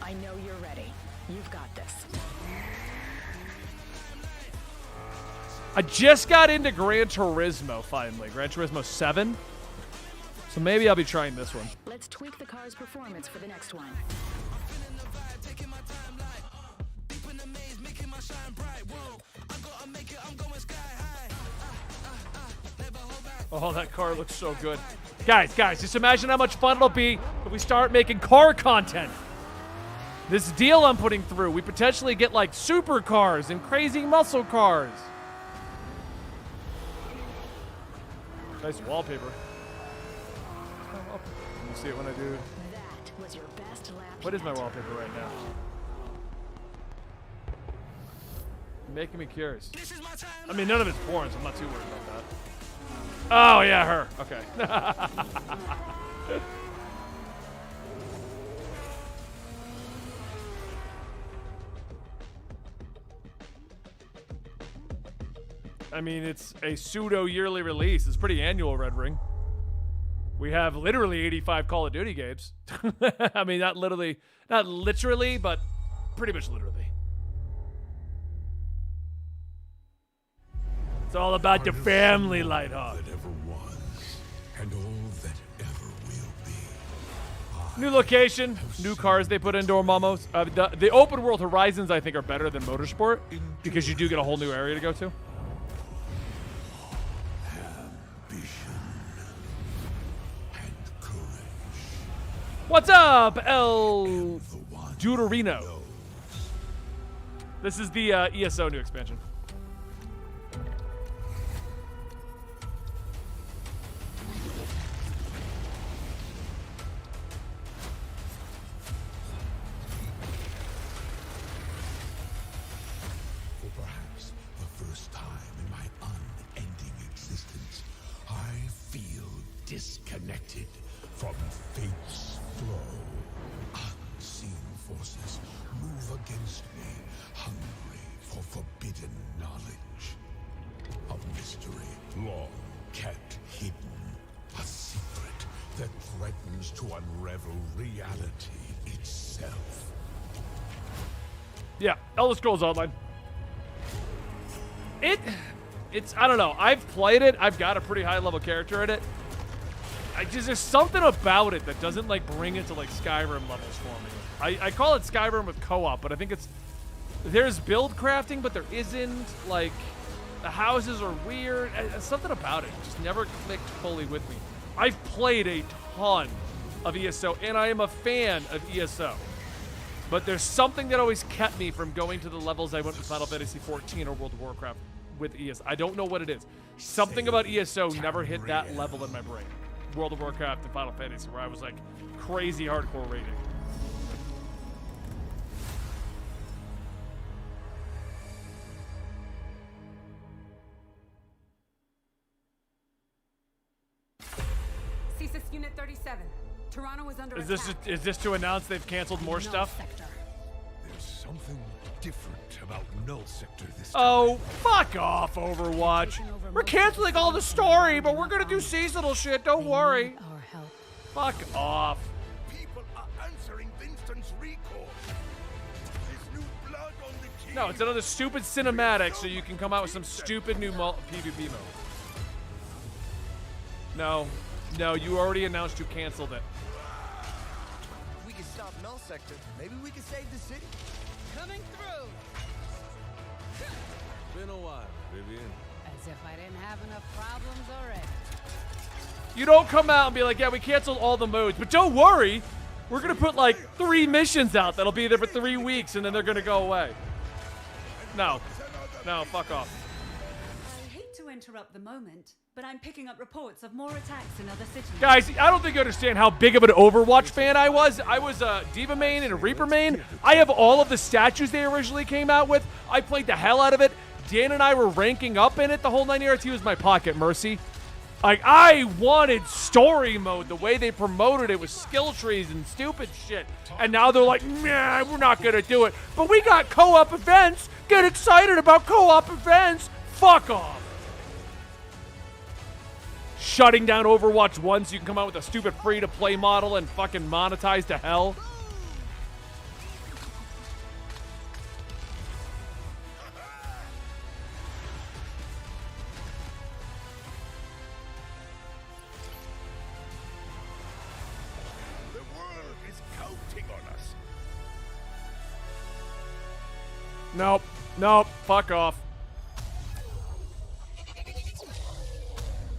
I know you're ready. You've got this. I just got into Gran Turismo finally. Gran Turismo 7. So maybe I'll be trying this one. Let's tweak the car's performance for the next one. Oh, that car looks so good. Guys, just imagine how much fun it'll be if we start making car content. This deal I'm putting through, we potentially get like supercars and crazy muscle cars. Nice wallpaper. Let me see it when I do. That was your best lap. What is my wallpaper right now? You're making me curious. I mean, none of it's porn, so I'm not too worried about that. Oh, yeah, her. Okay. I mean, it's a pseudo-yearly release. It's pretty annual, Red Ring. We have literally 85 Call of Duty games. I mean, not literally, but pretty much literally. It's all about your family, Lighthawk. That ever was, and all that ever will be. New location, new cars they put in Dormamos. The open world Horizons, I think, are better than Motorsport because you do get a whole new area to go to. What's up, El Judorino? This is the ESO new expansion. For perhaps the first time in my unending existence, I feel disconnected from fate's flow. Unseen forces move against me, hungry for forbidden knowledge. A mystery long kept hidden. A secret that threatens to unravel reality itself. Yeah, Elder Scrolls Online. It's I don't know. I've played it. I've got a pretty high level character in it. There's something about it that doesn't like bring it to like Skyrim levels for me. I call it Skyrim with co-op, but I think there's build crafting, but there isn't. Like the houses are weird. Something about it just never clicked fully with me. I've played a ton of ESO, and I am a fan of ESO. But there's something that always kept me from going to the levels I went with Final Fantasy XIV or World of Warcraft with ESO. I don't know what it is. Something about ESO never hit that level in my brain. World of Warcraft and Final Fantasy, where I was like crazy hardcore rating. CSIS Unit 37. Toronto is under attack. Is this to announce they've canceled more stuff? There's something different about Null Sector this time. Oh, fuck off, Overwatch. We're canceling all the story, but we're gonna do seasonal shit. Don't worry. Our help. Fuck off. People are answering Vincent's recall. There's new blood on the team. No, it's another stupid cinematic so you can come out with some stupid new PvP mode. No, you already announced you canceled it. We can stop Null Sector. Maybe we can save the city. Coming through. Been a while, Vivian. As if I didn't have enough problems already. You don't come out and be like, yeah, we canceled all the modes, but don't worry. We're going to put like 3 missions out that'll be there for 3 weeks and then they're going to go away. No, fuck off. I hate to interrupt the moment, but I'm picking up reports of more attacks in other cities. Guys, I don't think you understand how big of an Overwatch fan I was. I was a Diva main and a Reaper main. I have all of the statues they originally came out with. I played the hell out of it. Dan and I were ranking up in it the whole 9 years. He was my pocket mercy. Like, I wanted story mode. The way they promoted it with skill trees and stupid shit. And now they're like, nah, we're not going to do it. But we got co-op events. Get excited about co-op events. Fuck off. Shutting down Overwatch 1 so you can come out with a stupid free-to-play model and fucking monetize to hell. Nope. Nope. Fuck off.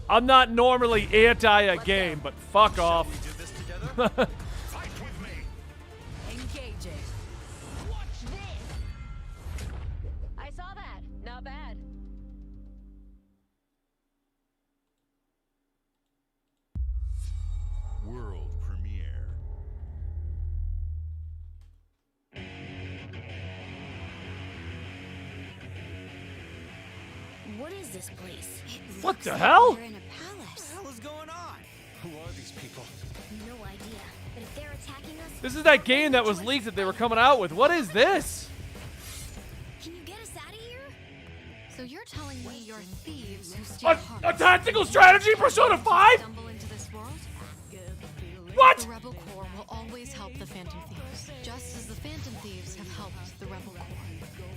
I'm not normally anti a game, but fuck off. Engaging. Watch this. I saw that. Not bad. World premiere. What is this place? What the hell? We're in a palace. What the hell is going on? Who are these people? No idea. But if they're attacking us, This is that game that was leaked that they were coming out with. What is this? can you get us out of here? So you're telling me you're thieves who A, a tactical strategy Persona 5? Stumble into this world? What? The Rebel Corps will always help the Phantom Thieves, just as the Phantom Thieves have helped the Rebel Corps.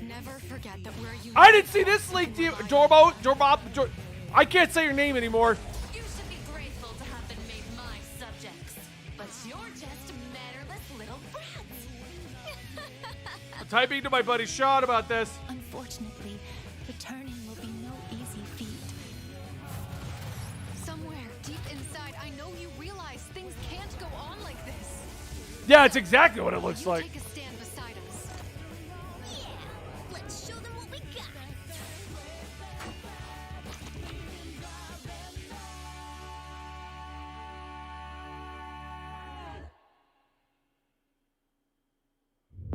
Never forget that we're united. I didn't see this leak, Jorbo. I can't say your name anymore. You should be grateful to have been made my subjects, but you're just mannerless little brats. I'm typing to my buddy Sean about this. Unfortunately, returning will be no easy feat. Somewhere deep inside, I know you realize things can't go on like this. Yeah, it's exactly what it looks like. Take a stand beside us. Yeah, let's show them what we got.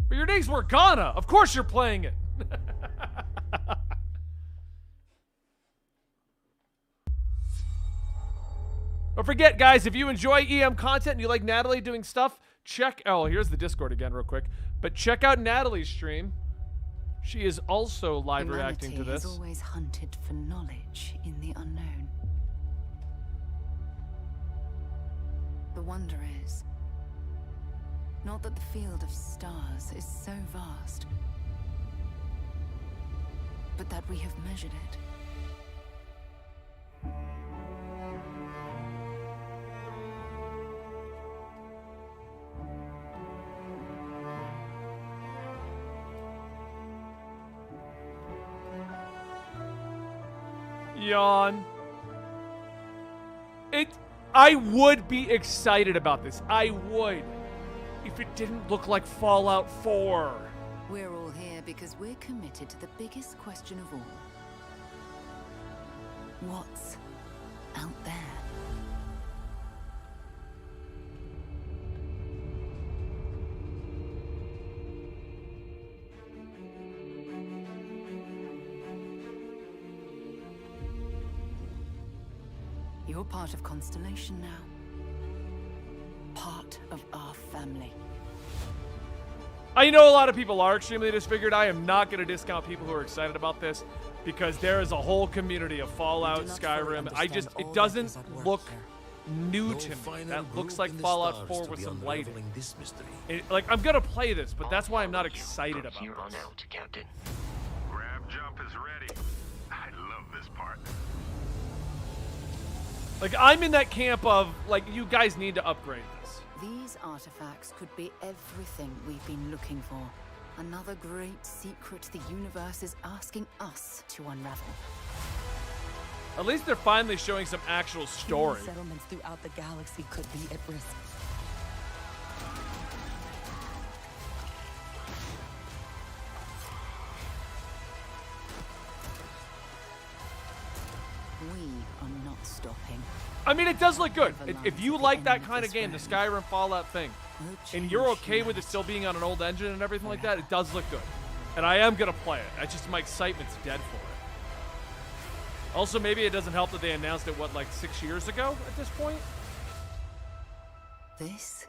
But your name's Morgana. Of course you're playing it. Don't forget, guys, if you enjoy EM content and you like Natalie doing stuff, check... Oh, here's the Discord again real quick. But check out Natalie's stream. She is also live reacting to this. Humanity has always hunted for knowledge in the unknown. The wonder is, not that the field of stars is so vast, but that we have measured it. Yawn. I would be excited about this. I would. If it didn't look like Fallout 4. We're all here because we're committed to the biggest question of all. What's out there? You're part of Constellation now. Part of our family. I know a lot of people are extremely disfigured. I am not going to discount people who are excited about this because there is a whole community of Fallout, Skyrim. It doesn't look new to me. That looks like Fallout 4 with some lighting. Like, I'm going to play this, but that's why I'm not excited about here on this. out, Captain. Grab jump is ready. I love this part. Like, I'm in that camp of, like, you guys need to upgrade this. These artifacts could be everything we've been looking for. Another great secret the universe is asking us to unravel. At least they're finally showing some actual story. Settlements throughout the galaxy could be at risk. We are not stopping. I mean, it does look good. If you like that kind of game, the Skyrim Fallout thing, and you're okay with it still being on an old engine and everything like that, it does look good. And I am going to play it. My excitement's dead for it. Also, maybe it doesn't help that they announced it, what, like 6 years ago at this point? This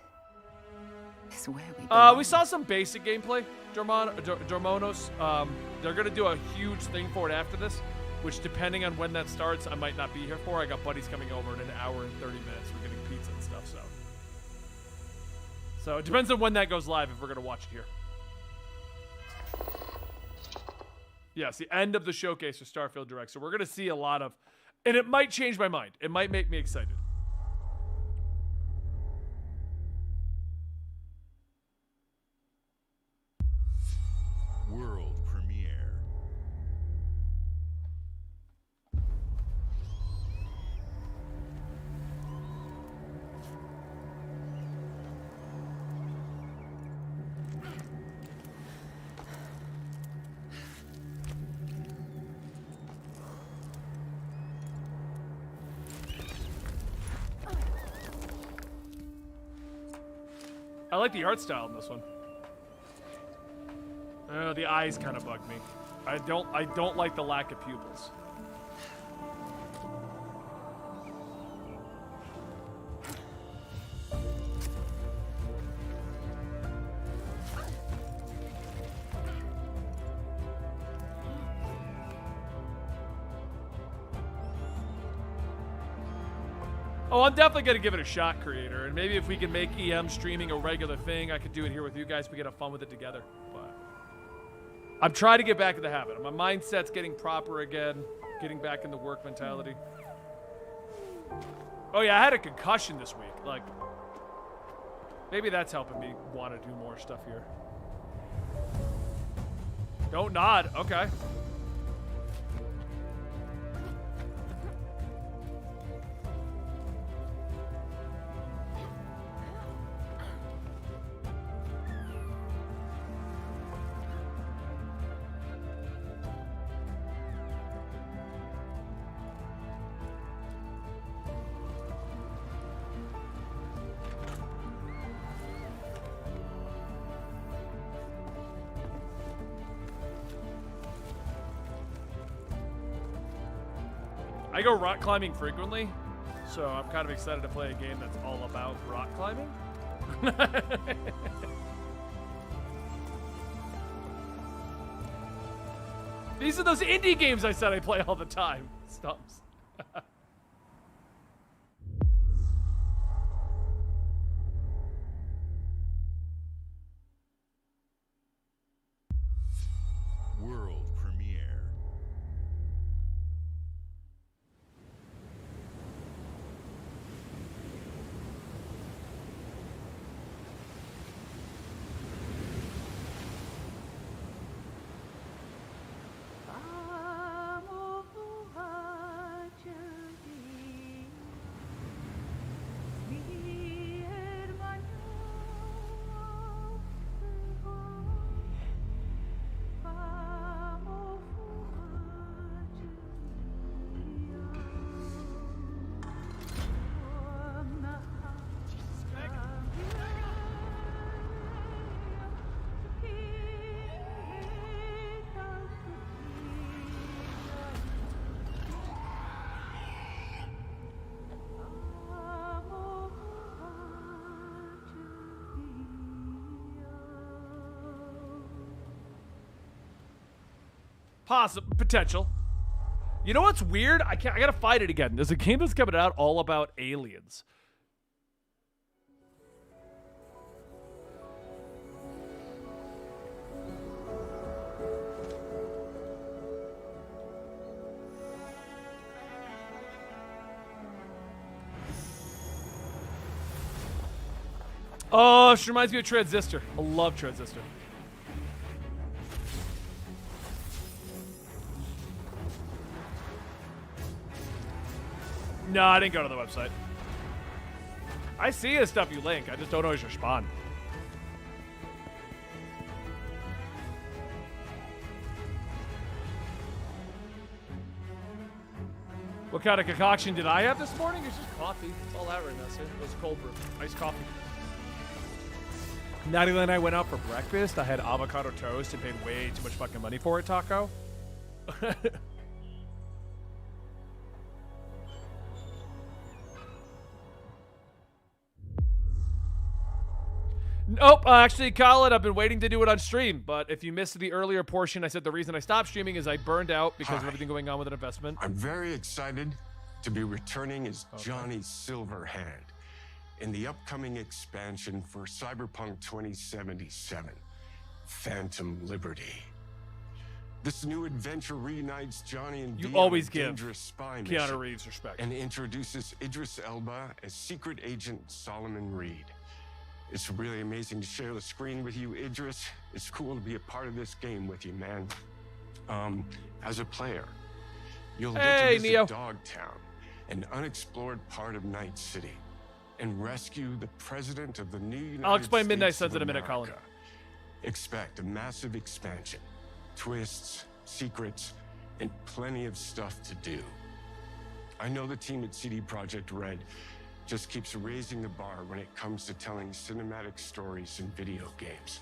is where we saw some basic gameplay, Dormonos. They're going to do a huge thing for it after this, which, depending on when that starts, I might not be here for. I got buddies coming over in an hour and 30 minutes. We're getting pizza and stuff, so it depends on when that goes live if we're going to watch it here. Yes, the end of the showcase for Starfield Direct. So we're going to see a lot of... And it might change my mind. It might make me excited. World premiere. I like the art style in this one. The eyes kind of bug me. I don't like the lack of pupils. Oh, I'm definitely going to give it a shot, creator. And maybe if we can make EM streaming a regular thing, I could do it here with you guys. We could have fun with it together. But I'm trying to get back in the habit. My mindset's getting proper again. Getting back in the work mentality. Oh, yeah, I had a concussion this week. Like, maybe that's helping me want to do more stuff here. Don't nod. Okay. I go rock climbing frequently, so I'm kind of excited to play a game that's all about rock climbing. These are those indie games I said I play all the time. Stumps. World premiere. Potential. You know what's weird? I gotta fight it again. There's a game that's coming out all about aliens. Oh, she reminds me of Transistor. I love Transistor. No, I didn't go to the website. I see the stuff you link. I just don't always respond. What kind of concoction did I have this morning? It's just coffee. It's all that right now, sir. It was cold brew. Iced coffee. Natalie and I went out for breakfast. I had avocado toast and paid way too much fucking money for it, Taco. Nope. Actually, Colin, I've been waiting to do it on stream. But if you missed the earlier portion, I said the reason I stopped streaming is I burned out because of everything going on with an investment. I'm very excited to be returning as Johnny Silverhand in the upcoming expansion for Cyberpunk 2077, Phantom Liberty. This new adventure reunites Johnny and You V always on a give dangerous spy Keanu mission Reeves respect. and introduces Idris Elba as secret agent Solomon Reed. It's really amazing to share the screen with you, Idris. It's cool to be a part of this game with you, man. As a player, you'll get to visit Neo. Dogtown, an unexplored part of Night City, and rescue the president of the new United I'll explain States Midnight of Suns in a minute, Colin. America. Expect a massive expansion, twists, secrets, and plenty of stuff to do. I know the team at CD Projekt Red just keeps raising the bar when it comes to telling cinematic stories in video games.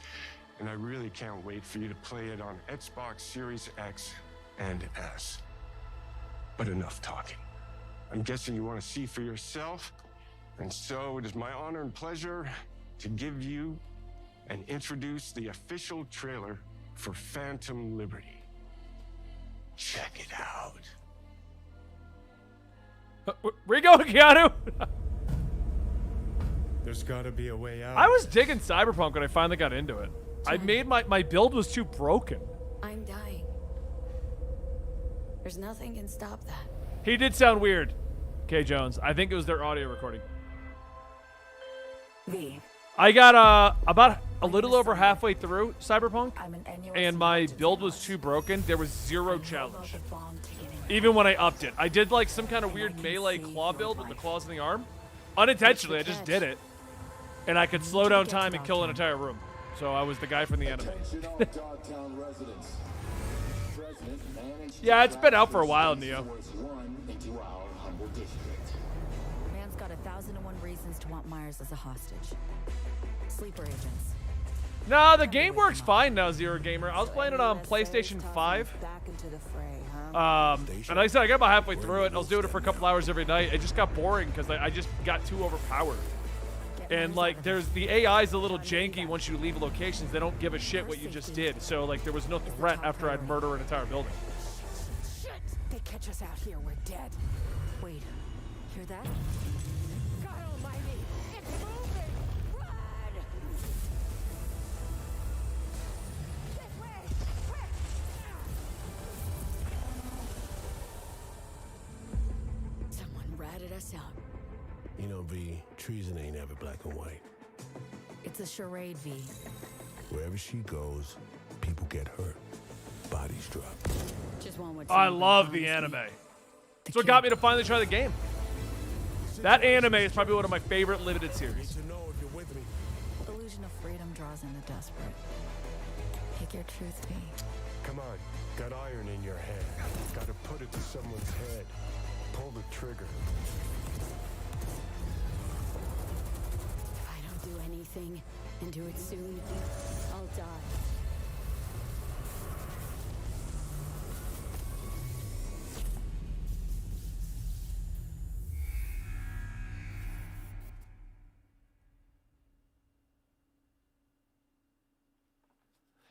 And I really can't wait for you to play it on Xbox Series X and S. But enough talking. I'm guessing you want to see for yourself, and so it is my honor and pleasure to give you and introduce the official trailer for Phantom Liberty. Check it out. Where you going, Keanu? There's gotta be a way out. I was digging Cyberpunk when I finally got into it. I made my build was too broken. I'm dying. There's nothing can stop that. He did sound weird, K. Jones. I think it was their audio recording. V. I got about a little over halfway through Cyberpunk, and my build was too broken. There was zero challenge. Even when I upped it. I did like some kind of weird melee claw build with the claws in the arm. Unintentionally, I just did it. And I could slow down time and kill an entire room. So I was the guy from the anime. Yeah, it's been out for a while, Neo. Man's got 1,001 reasons to want Myers as a hostage. Sleeper agents. No, the game works fine now, Zero Gamer. I was playing it on PlayStation 5. And like I said, I got about halfway through it, and I was doing it for a couple hours every night. It just got boring because I just got too overpowered. And like, the AI is a little janky once you leave locations. They don't give a shit what you just did. So like, there was no threat after I'd murder an entire building. Shit! They catch us out here, we're dead. Wait, hear that? God almighty! It's moving! Run! This way! Quick! Someone ratted us out. You know, V, treason ain't ever black and white. It's a charade, V. Wherever she goes, people get hurt. Bodies drop. Just want what I love the anime. That's what got me to finally try the game. That anime is probably one of my favorite limited series. Illusion of freedom draws in the desperate. Pick your truth, V. Come on, got iron in your hand. Gotta put it to someone's head. Pull the trigger. If I don't do anything, and do it soon, I'll die.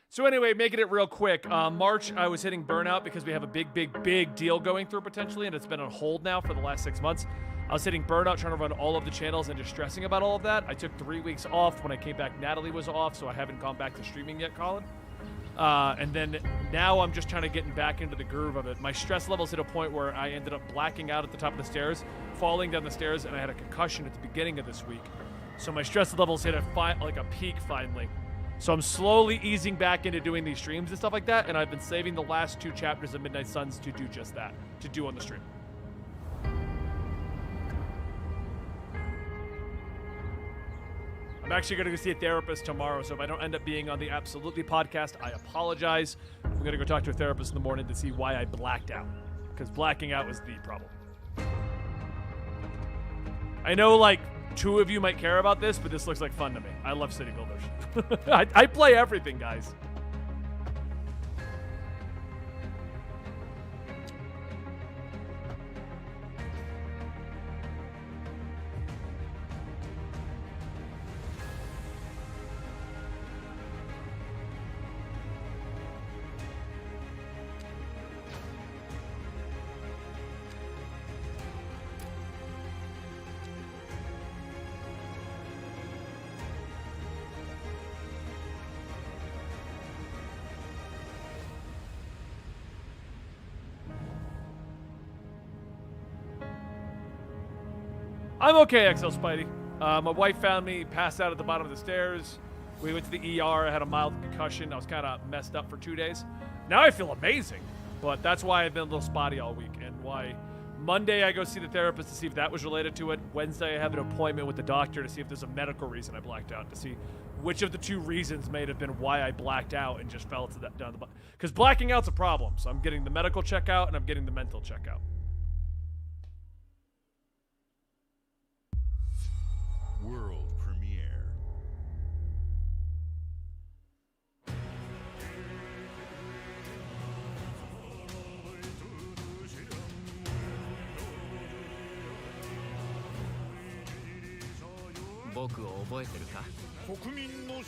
So anyway, making it real quick, March I was hitting burnout because we have a big deal going through potentially, and it's been on hold now for the last 6 months. I was hitting burnout trying to run all of the channels and just stressing about all of that. I took 3 weeks off. When I came back, Natalie was off, so I haven't gone back to streaming yet, Colin. And then now I'm just trying to get back into the groove of it. My stress levels hit a point where I ended up blacking out at the top of the stairs, falling down the stairs, and I had a concussion at the beginning of this week. So my stress levels hit like a peak finally. So I'm slowly easing back into doing these streams and stuff like that, and I've been saving the last 2 chapters of Midnight Suns to do just that, to do on the stream. I'm actually going to go see a therapist tomorrow, so if I don't end up being on the Absolutely podcast, I apologize. I'm going to go talk to a therapist in the morning to see why I blacked out, because blacking out was the problem. I know, like, 2 of you might care about this, but this looks like fun to me. I love City Builders. I play everything, guys. I'm okay, XL Spidey. My wife found me passed out at the bottom of the stairs. We went to the ER. I had a mild concussion. I was kind of messed up for 2 days. Now I feel amazing, but that's why I've been a little spotty all week, and why Monday I go see the therapist to see if that was related to it. Wednesday I have an appointment with the doctor to see if there's a medical reason I blacked out, to see which of the two reasons may have been why I blacked out and just fell to that down the bottom. Because blacking out's a problem, so I'm getting the medical checkout and I'm getting the mental checkout. World premiere.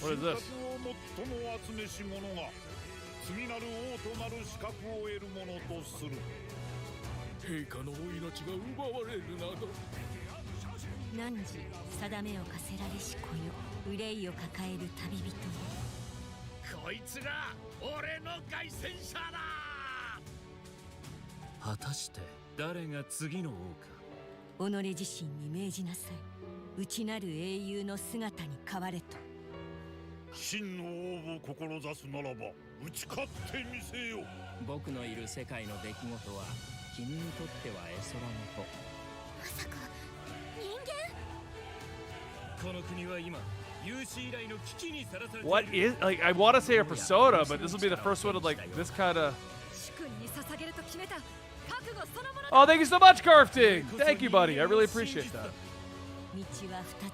What is this? What is, like, I want to say a Persona, but this will be the first one of, like, this kind of... Oh, thank you so much, Carfting! Thank you, buddy. I really appreciate that.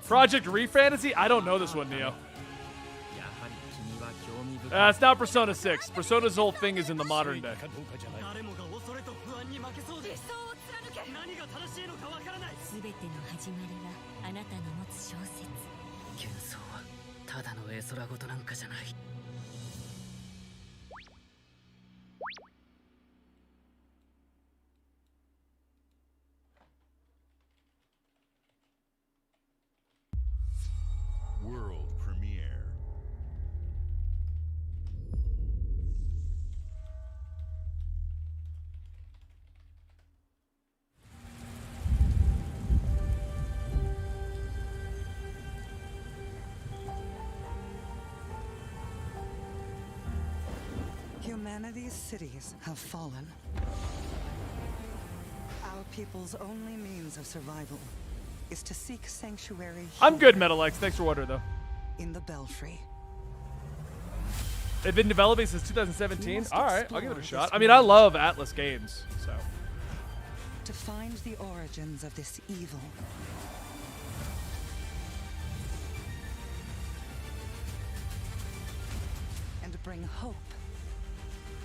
Project Refantasy? I don't know this one, Neo. It's not Persona 6. Persona's whole thing is in the modern day. World premiere. Humanity's cities have fallen. Our people's only means of survival is to seek sanctuary. I'm good, Metalex. Thanks for ordering, though. In the Belfry. They've been developing since 2017? Alright, I'll give it a shot. I mean, I love Atlas games, so. To find the origins of this evil. And bring hope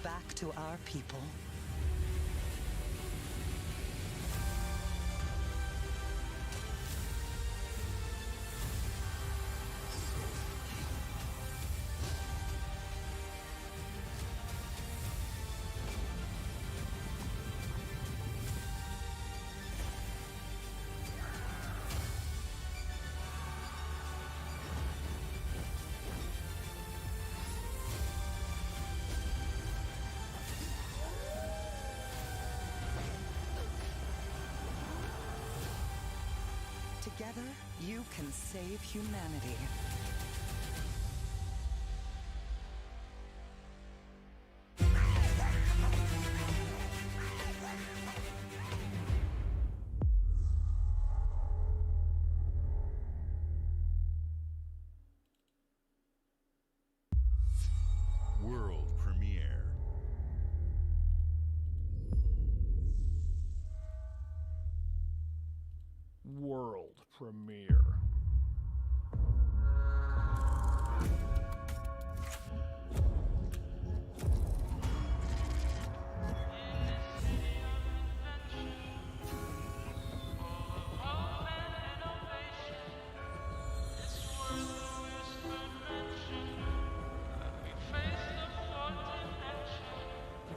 back to our people. Together, you can save humanity. World premiere. World premiere.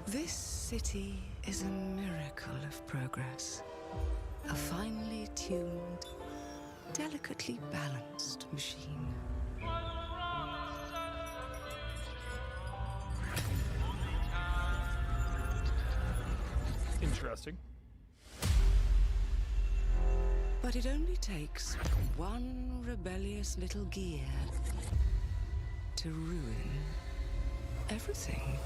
This city is a miracle of progress. A finely tuned, delicately balanced machine. Interesting. But But it only takes one rebellious little gear to ruin everything.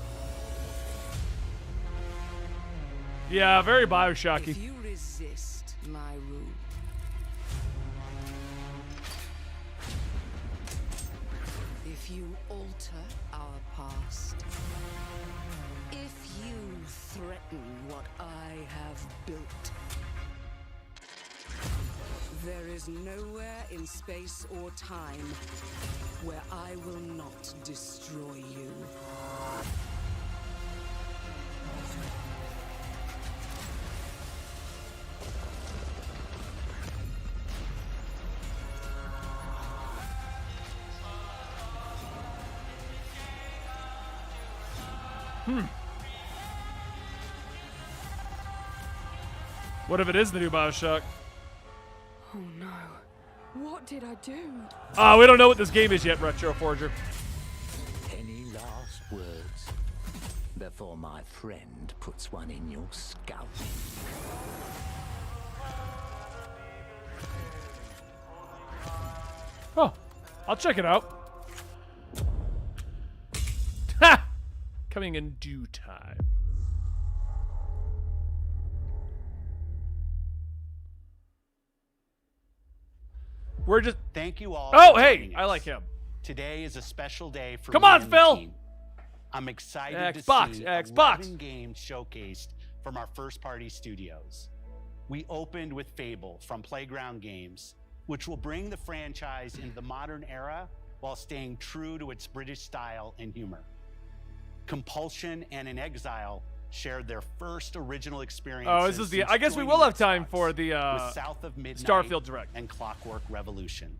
Yeah, very Bioshocky. If you resist my rule, if you alter our past, if you threaten what I have built, there is nowhere in space or time where I will not destroy you. What if it is the new Bioshock? Oh no. What did I do? We don't know what this game is yet, Retro Forger. Any last words before my friend puts one in your scalp? Oh, I'll check it out. Ha! Coming in due time. We're just. Thank you all. Oh, for hey, joining I us. like him. Today is a special day for Come me on, and the Phil. team. I'm excited Xbox, to see Xbox. 11 games showcased from our first-party studios. We opened with Fable from Playground Games, which will bring the franchise into the modern era while staying true to its British style and humor. Compulsion and In Exile shared their first original experiences. Oh, this is the. I guess we will have time for the with South of Midnight Starfield Direct and Clockwork Revolution.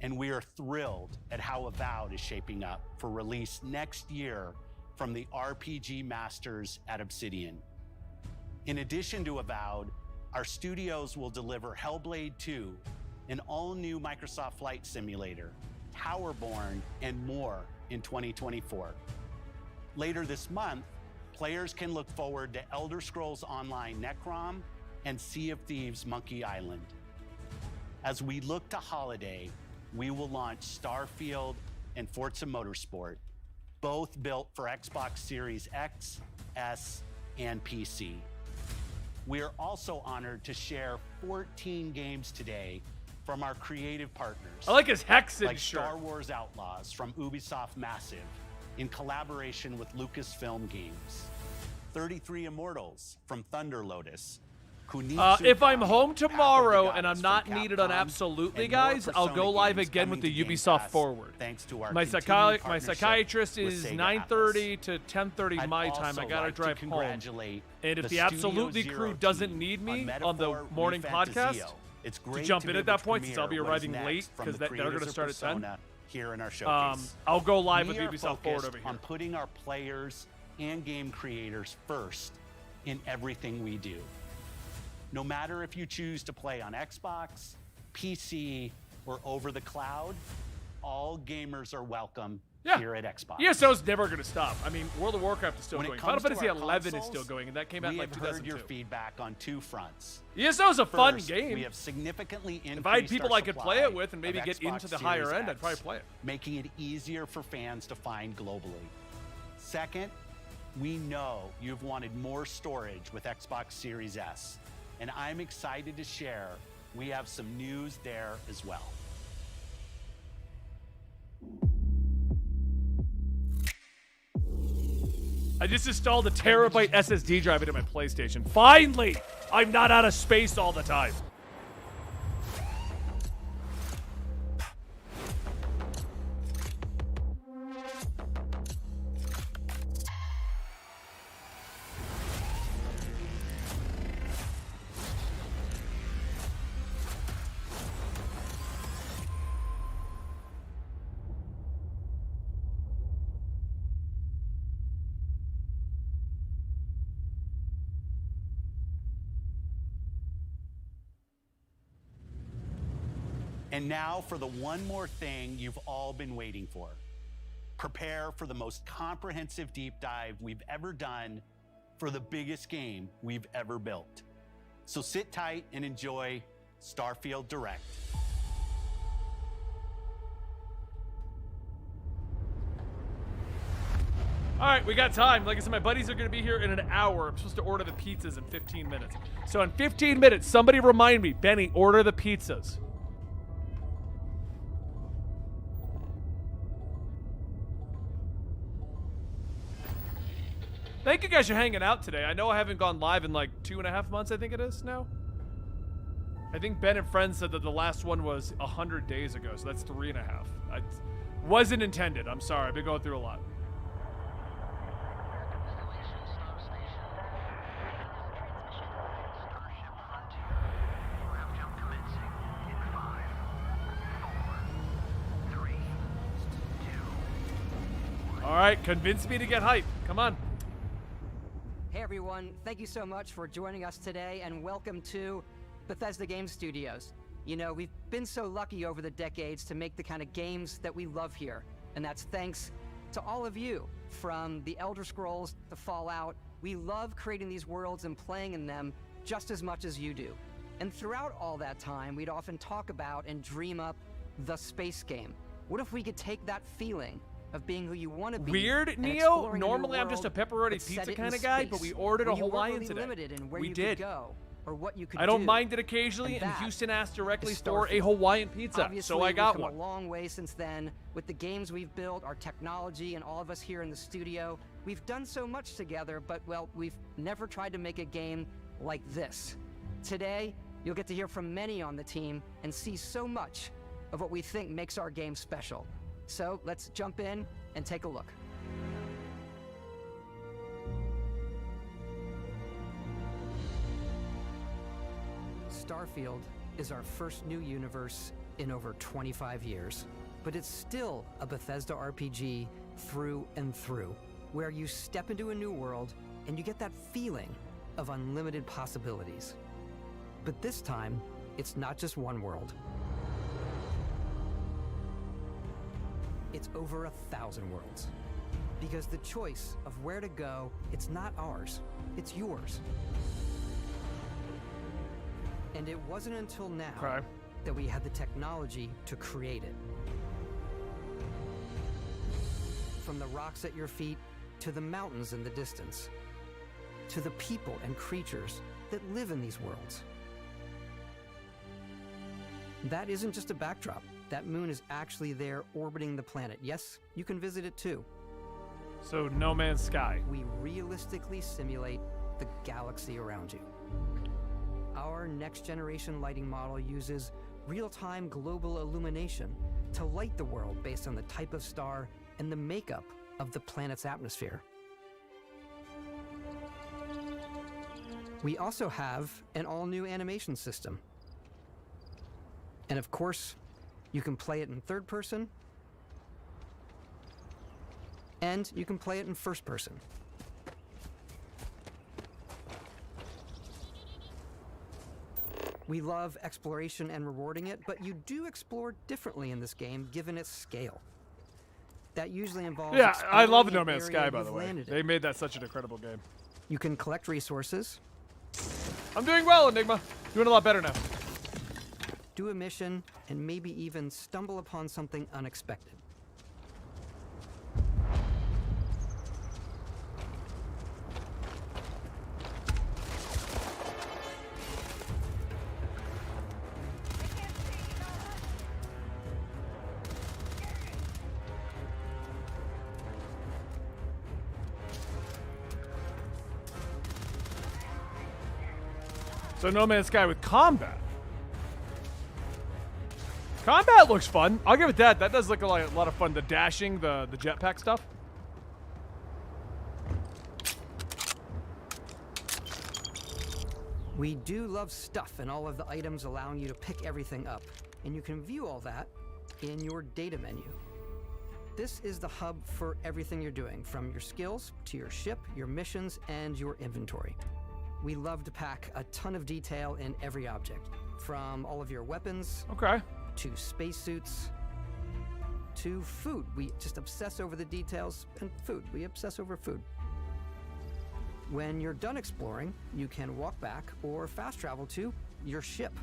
And we are thrilled at how Avowed is shaping up for release next year from the RPG masters at Obsidian. In addition to Avowed, our studios will deliver Hellblade 2, an all-new Microsoft Flight Simulator, Towerborn, and more in 2024. Later this month, players can look forward to Elder Scrolls Online Necrom and Sea of Thieves Monkey Island. As we look to holiday, we will launch Starfield and Forza Motorsport, both built for Xbox Series X, S, and PC. We are also honored to share 14 games today from our creative partners. I like his Hexen like shirt. Star Wars Outlaws from Ubisoft Massive in collaboration with Lucasfilm Games. 33 Immortals from Thunder Lotus. If I'm home tomorrow and I'm not needed on Absolutely, guys, I'll go live again with the Ubisoft Forward. Thanks to our My psychiatrist is 9:30 to 10:30 my time. I gotta drive home. And if the Absolutely crew doesn't need me on the morning podcast to jump in at that point, since I'll be arriving late because they're gonna start at 10, here in our showcase. I'll go live with We are Ubisoft Forward focused over here. on putting our players and game creators first in everything we do. No matter if you choose to play on Xbox, PC, or over the cloud, all gamers are welcome here at Xbox. ESO's never going to stop. I mean, World of Warcraft is still When it going. comes Final to Fantasy our 11 is consoles, still going, and that came out in like we have heard 2002. your feedback on two fronts. ESO's a fun First, game. We have significantly increased If I had people our I could play supply it with and maybe of get Xbox into the Series higher end, X, I'd probably play it. making it easier for fans to find globally. Second, we know you've wanted more storage with Xbox Series S, and I'm excited to share we have some news there as well. I just installed a terabyte SSD drive into my PlayStation. Finally! I'm not out of space all the time. And now for the one more thing you've all been waiting for. Prepare for the most comprehensive deep dive we've ever done for the biggest game we've ever built. So sit tight and enjoy Starfield Direct. All right, we got time. Like I said, my buddies are going to be here in an hour. I'm supposed to order the pizzas in 15 minutes. So in 15 minutes, somebody remind me, Benny, order the pizzas. Thank you guys for hanging out today. I know I haven't gone live in like 2.5 months, I think it is now. I think Ben and Friends said that the last one was 100 days ago, so that's 3.5. I wasn't intended. I'm sorry. I've been going through a lot. All right, convince me to get hype. Come on. Hey everyone, thank you so much for joining us today and welcome to Bethesda Game Studios. You know, we've been so lucky over the decades to make the kind of games that we love here. And that's thanks to all of you, from the Elder Scrolls to Fallout. We love creating these worlds and playing in them just as much as you do. And throughout all that time, we'd often talk about and dream up the space game. What if we could take that feeling of being who you want to be? Weird, Neo. Normally I'm just a pepperoni pizza kind of guy, but we ordered a Hawaiian today. We did. Or what you could I don't mind it occasionally, and Houston asked directly for a Hawaiian pizza, so I got one. We've come a long way since then with the games we've built, our technology, and all of us here in the studio. We've done so much together, but, well, we've never tried to make a game like this. Today, you'll get to hear from many on the team and see so much of what we think makes our game special. So let's jump in and take a look. Starfield is our first new universe in over 25 years, but it's still a Bethesda RPG through and through, where you step into a new world and you get that feeling of unlimited possibilities. But this time, it's not just one world. It's over 1,000 worlds. Because the choice of where to go, it's not ours, it's yours. And it wasn't until now that we had the technology to create it. From the rocks at your feet, to the mountains in the distance, to the people and creatures that live in these worlds. That isn't just a backdrop. That moon is actually there orbiting the planet. Yes, you can visit it too. So No Man's Sky. We realistically simulate the galaxy around you. Our next generation lighting model uses real-time global illumination to light the world based on the type of star and the makeup of the planet's atmosphere. We also have an all-new animation system. And of course, you can play it in third person, and you can play it in first person. We love exploration and rewarding it, but you do explore differently in this game given its scale. That usually involves... Yeah, I love No Man's Sky, by the way. They made that such an incredible game. You can collect resources. I'm doing well, Enigma. Doing a lot better now. Do a mission, and maybe even stumble upon something unexpected. So No Man's Sky with combat. Combat looks fun. I'll give it that. That does look like a lot of fun. The dashing, the jetpack stuff. We do love stuff and all of the items allowing you to pick everything up. And you can view all that in your data menu. This is the hub for everything you're doing, from your skills to your ship, your missions, and your inventory. We love to pack a ton of detail in every object, from all of your weapons to spacesuits to food. We just obsess over the details, and food. We obsess over food. When you're done exploring, you can walk back or fast travel to your ship.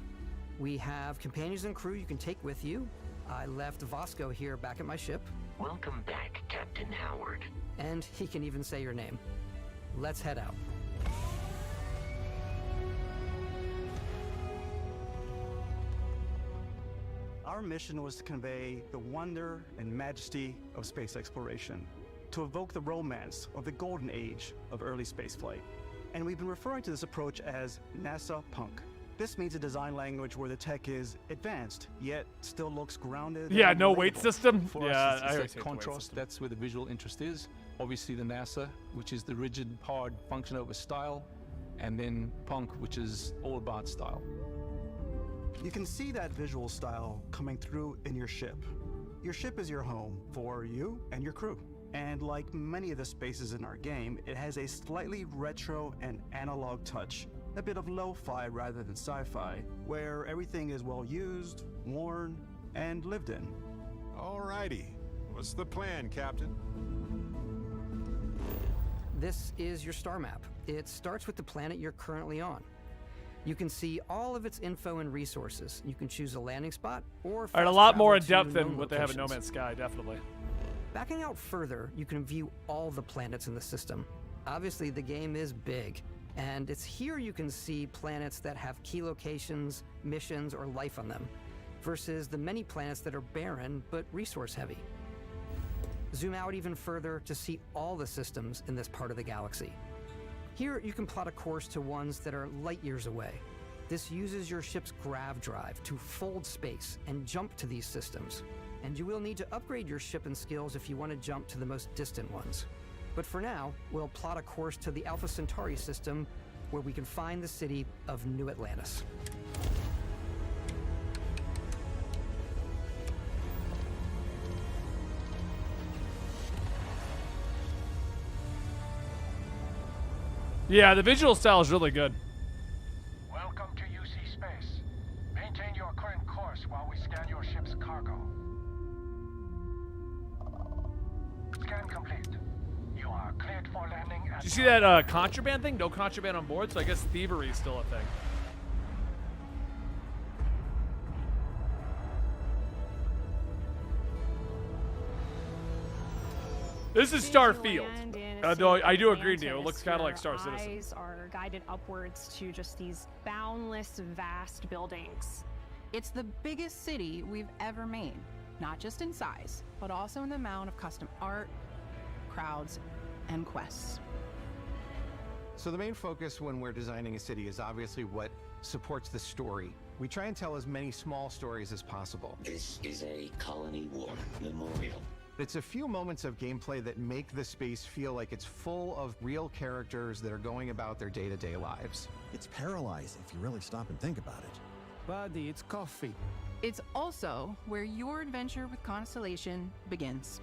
We have companions and crew you can take with you. I left Vasco here back at my ship. Welcome back, Captain Howard. And he can even say your name. Let's head out. Our mission was to convey the wonder and majesty of space exploration, to evoke the romance of the golden age of early spaceflight. And we've been referring to this approach as NASA Punk. This means a design language where the tech is advanced, yet still looks grounded. Yeah, and no relatable. weight system. For Yeah, us, I it's always that hate the weight contrast. system. That's where the visual interest is. Obviously, the NASA, which is the rigid, hard function over style, and then Punk, which is all about style. You can see that visual style coming through in your ship. Your ship is your home for you and your crew. And like many of the spaces in our game, it has a slightly retro and analog touch, a bit of lo-fi rather than sci-fi, where everything is well used, worn, and lived in. Alrighty. What's the plan, Captain? This is your star map. It starts with the planet you're currently on. You can see all of its info and resources. You can choose a landing spot or All right, a lot more in depth than what they have in No Man's Sky, definitely. Backing out further, you can view all the planets in the system. Obviously, the game is big, and it's here you can see planets that have key locations, missions, or life on them, versus the many planets that are barren but resource heavy. Zoom out even further to see all the systems in this part of the galaxy. Here, you can plot a course to ones that are light years away. This uses your ship's grav drive to fold space and jump to these systems. And you will need to upgrade your ship and skills if you want to jump to the most distant ones. But for now, we'll plot a course to the Alpha Centauri system, where we can find the city of New Atlantis. Yeah, the visual style is really good. Welcome to UC Space. Maintain your current course while we scan your ship's cargo. Scan complete. You are cleared for landing at... Did you see that contraband thing? No contraband on board, so I guess thievery is still a thing. This is Starfield. Though I do agree with you, it looks kind of like Star Citizen. Eyes are guided upwards to just these boundless, vast buildings. It's the biggest city we've ever made, not just in size, but also in the amount of custom art, crowds, and quests. So the main focus when we're designing a city is obviously what supports the story. We try and tell as many small stories as possible. This is a Colony War memorial. It's a few moments of gameplay that make the space feel like it's full of real characters that are going about their day-to-day lives. It's paralyzing if you really stop and think about it. Buddy, it's coffee. It's also where your adventure with Constellation begins.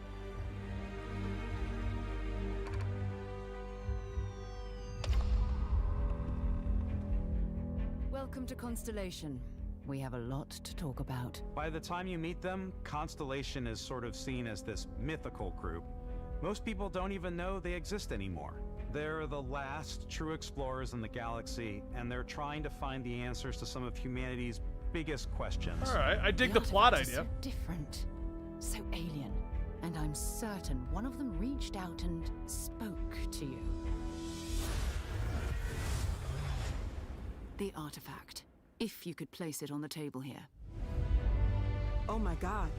Welcome to Constellation. We have a lot to talk about. By the time you meet them, Constellation is sort of seen as this mythical group. Most people don't even know they exist anymore. They're the last true explorers in the galaxy, and they're trying to find the answers to some of humanity's biggest questions. All right, I dig the plot idea. So different, so alien, and I'm certain one of them reached out and spoke to you. The artifact. If you could place it on the table here. Oh my god.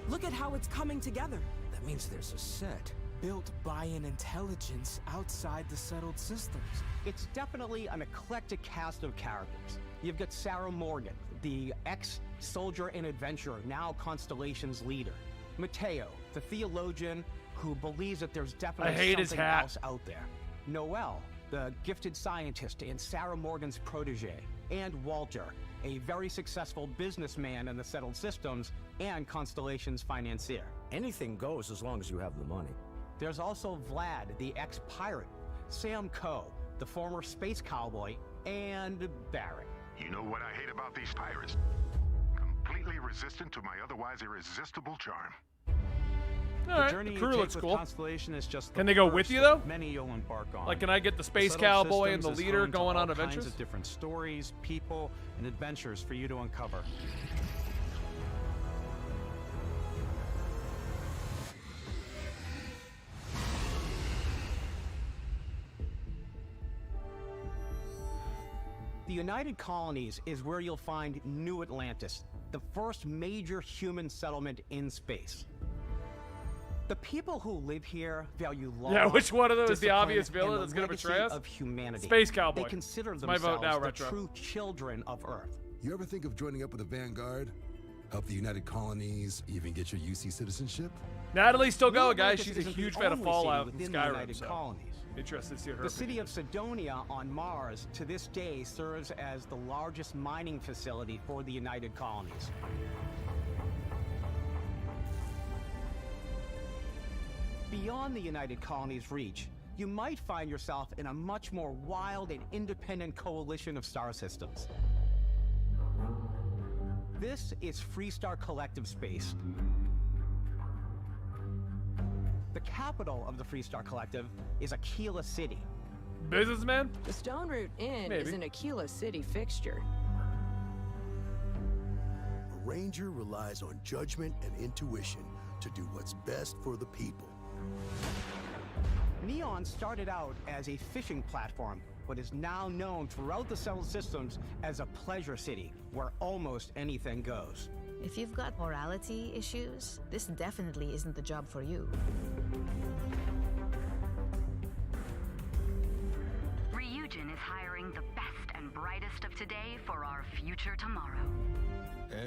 Look at how it's coming together. That means there's a set built by an intelligence outside the settled systems. It's definitely an eclectic cast of characters. You've got Sarah Morgan, the ex-soldier and adventurer, now Constellation's leader. Mateo, the theologian who believes that there's definitely something else out there. Noel, the gifted scientist and Sarah Morgan's protege. And Walter, a very successful businessman in the settled systems and Constellation's financier. Anything goes as long as you have the money. There's also Vlad, the ex-pirate, Sam Coe, the former space cowboy, and Barrett. You know what I hate about these pirates? Completely resistant to my otherwise irresistible charm. Alright, The journey the crew you looks take cool. with Constellation is just Can the they go with first you, though? of many you'll embark on. Like, can I get the space Settled cowboy and the Systems is leader home to going all on kinds adventures? of different stories, people, and adventures for you to uncover. The United Colonies is where you'll find New Atlantis, the first major human settlement in space. The people who live here value law. Yeah, which one of them is the discipline, obvious villain and that's the gonna legacy betray us? Of humanity. Space Cowboy. They consider It's my vote themselves now, the Retro. true children of Earth. You ever think of joining up with the Vanguard? Help the United Colonies, even get your UC citizenship? Natalie's still going, New guys. Atlantis She's a isn't the huge fan of only Fallout city and within the Skyrim. United So Colonies. interested to see what her The city opinion of is. Sidonia on Mars to this day serves as the largest mining facility for the United Colonies. Beyond the United Colonies' reach, you might find yourself in a much more wild and independent coalition of star systems. This is Freestar Collective Space. The capital of the Freestar Collective is Aquila City. Businessman? The Stone Root Inn Maybe. is an Aquila City fixture. A ranger relies on judgment and intuition to do what's best for the people. Neon started out as a fishing platform, but is now known throughout the settled systems as a pleasure city, where almost anything goes. If you've got morality issues, this definitely isn't the job for you. Ryujin is hiring the best and brightest of today for our future tomorrow.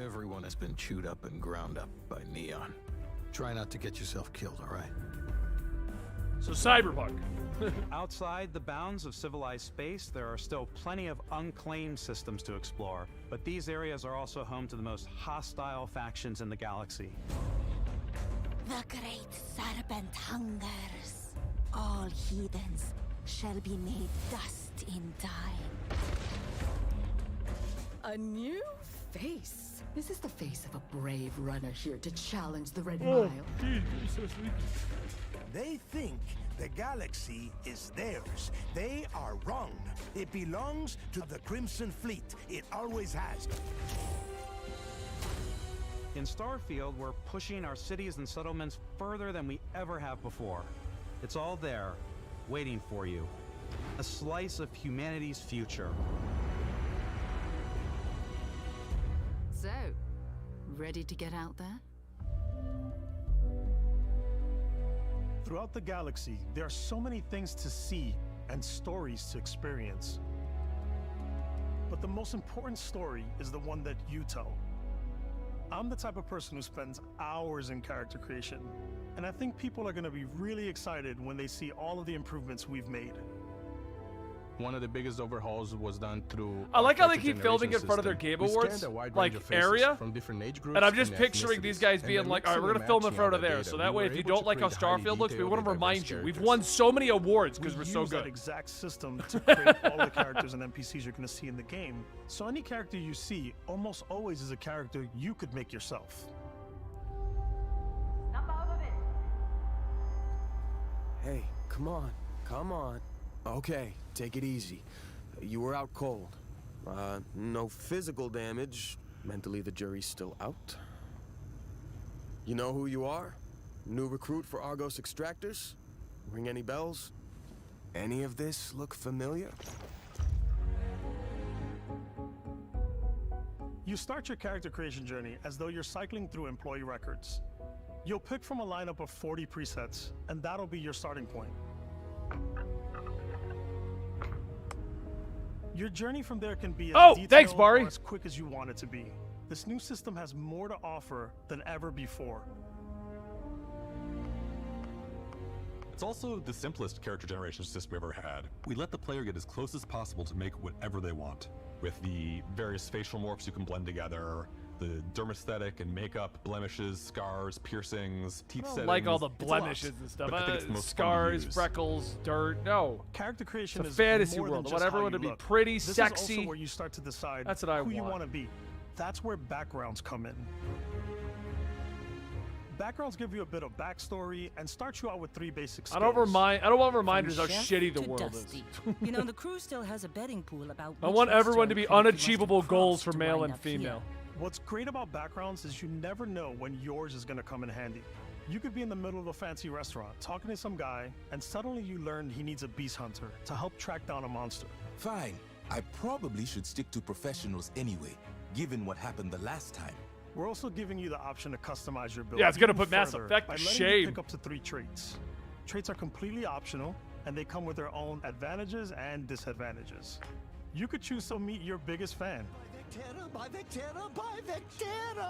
Everyone has been chewed up and ground up by Neon. Try not to get yourself killed, all right? So Cyberpunk. Outside the bounds of civilized space, there are still plenty of unclaimed systems to explore, but these areas are also home to the most hostile factions in the galaxy. The great serpent hungers. All heathens shall be made dust in time. A new face. This is the face of a brave runner here to challenge the Red Oh, Mile. geez, you're so sweet. They think the galaxy is theirs. They are wrong. It belongs to the Crimson Fleet. It always has. In Starfield, we're pushing our cities and settlements further than we ever have before. It's all there, waiting for you. A slice of humanity's future. So, ready to get out there? Throughout the galaxy, there are so many things to see and stories to experience. But the most important story is the one that you tell. I'm the type of person who spends hours in character creation, and I think people are going to be really excited when they see all of the improvements we've made. One of the biggest overhauls was done through. I like how they character keep filming in generation front of their system. Game We scanned Awards a wide range like of faces area, from different age groups and I'm just and picturing these guys ethnicities. being And like, by all right, we're gonna mixing film and in front of matching all there, that so data, that we way were if you able don't to like how create highly Starfield looks, we detailed want to and remind diverse you we've characters. won so many awards because We we're so use that good. exact system to create all the characters and NPCs you're going to see in the game. So any character you see almost always is a character you could make yourself. Hey, come on, come on. Okay, take it easy. You were out cold. No physical damage. Mentally, the jury's still out. You know who you are? New recruit for Argos Extractors? Ring any bells? Any of this look familiar? You start your character creation journey as though you're cycling through employee records. You'll pick from a lineup of 40 presets, and that'll be your starting point. Your journey from there can be as detailed thanks, Bari. or as quick as you want it to be. This new system has more to offer than ever before. It's also the simplest character generation system we ever had. We let the player get as close as possible to make whatever they want. With the various facial morphs you can blend together, the dermesthetic and makeup, blemishes, scars, piercings, teeth I settings. don't like all the It's a lot, blemishes and stuff. but I think it's the most fun to Scars, use. freckles, dirt. No. Character creation It's a is fantasy more than world. I just want how everyone you to be look. pretty, This sexy. is also where you start to decide That's what I who you want. want to be. That's where backgrounds come in. Backgrounds give you a bit of backstory and start you out with 3 basic skills. I don't want reminders how From chef shitty the to world dusty. is. You know, the crew still has a betting pool about I which want everyone to restaurant be critic you must unachievable have goals crossed for to male wind and up here. female. What's great about backgrounds is you never know when yours is going to come in handy. You could be in the middle of a fancy restaurant talking to some guy, and suddenly you learn he needs a beast hunter to help track down a monster. Fine. I probably should stick to professionals anyway, given what happened the last time. We're also giving you the option to customize your build. Yeah, it's gonna even put Mass further Effect by to letting shame. you pick up to 3 traits. Traits are completely optional, and they come with their own advantages and disadvantages. You could choose to meet your biggest fan.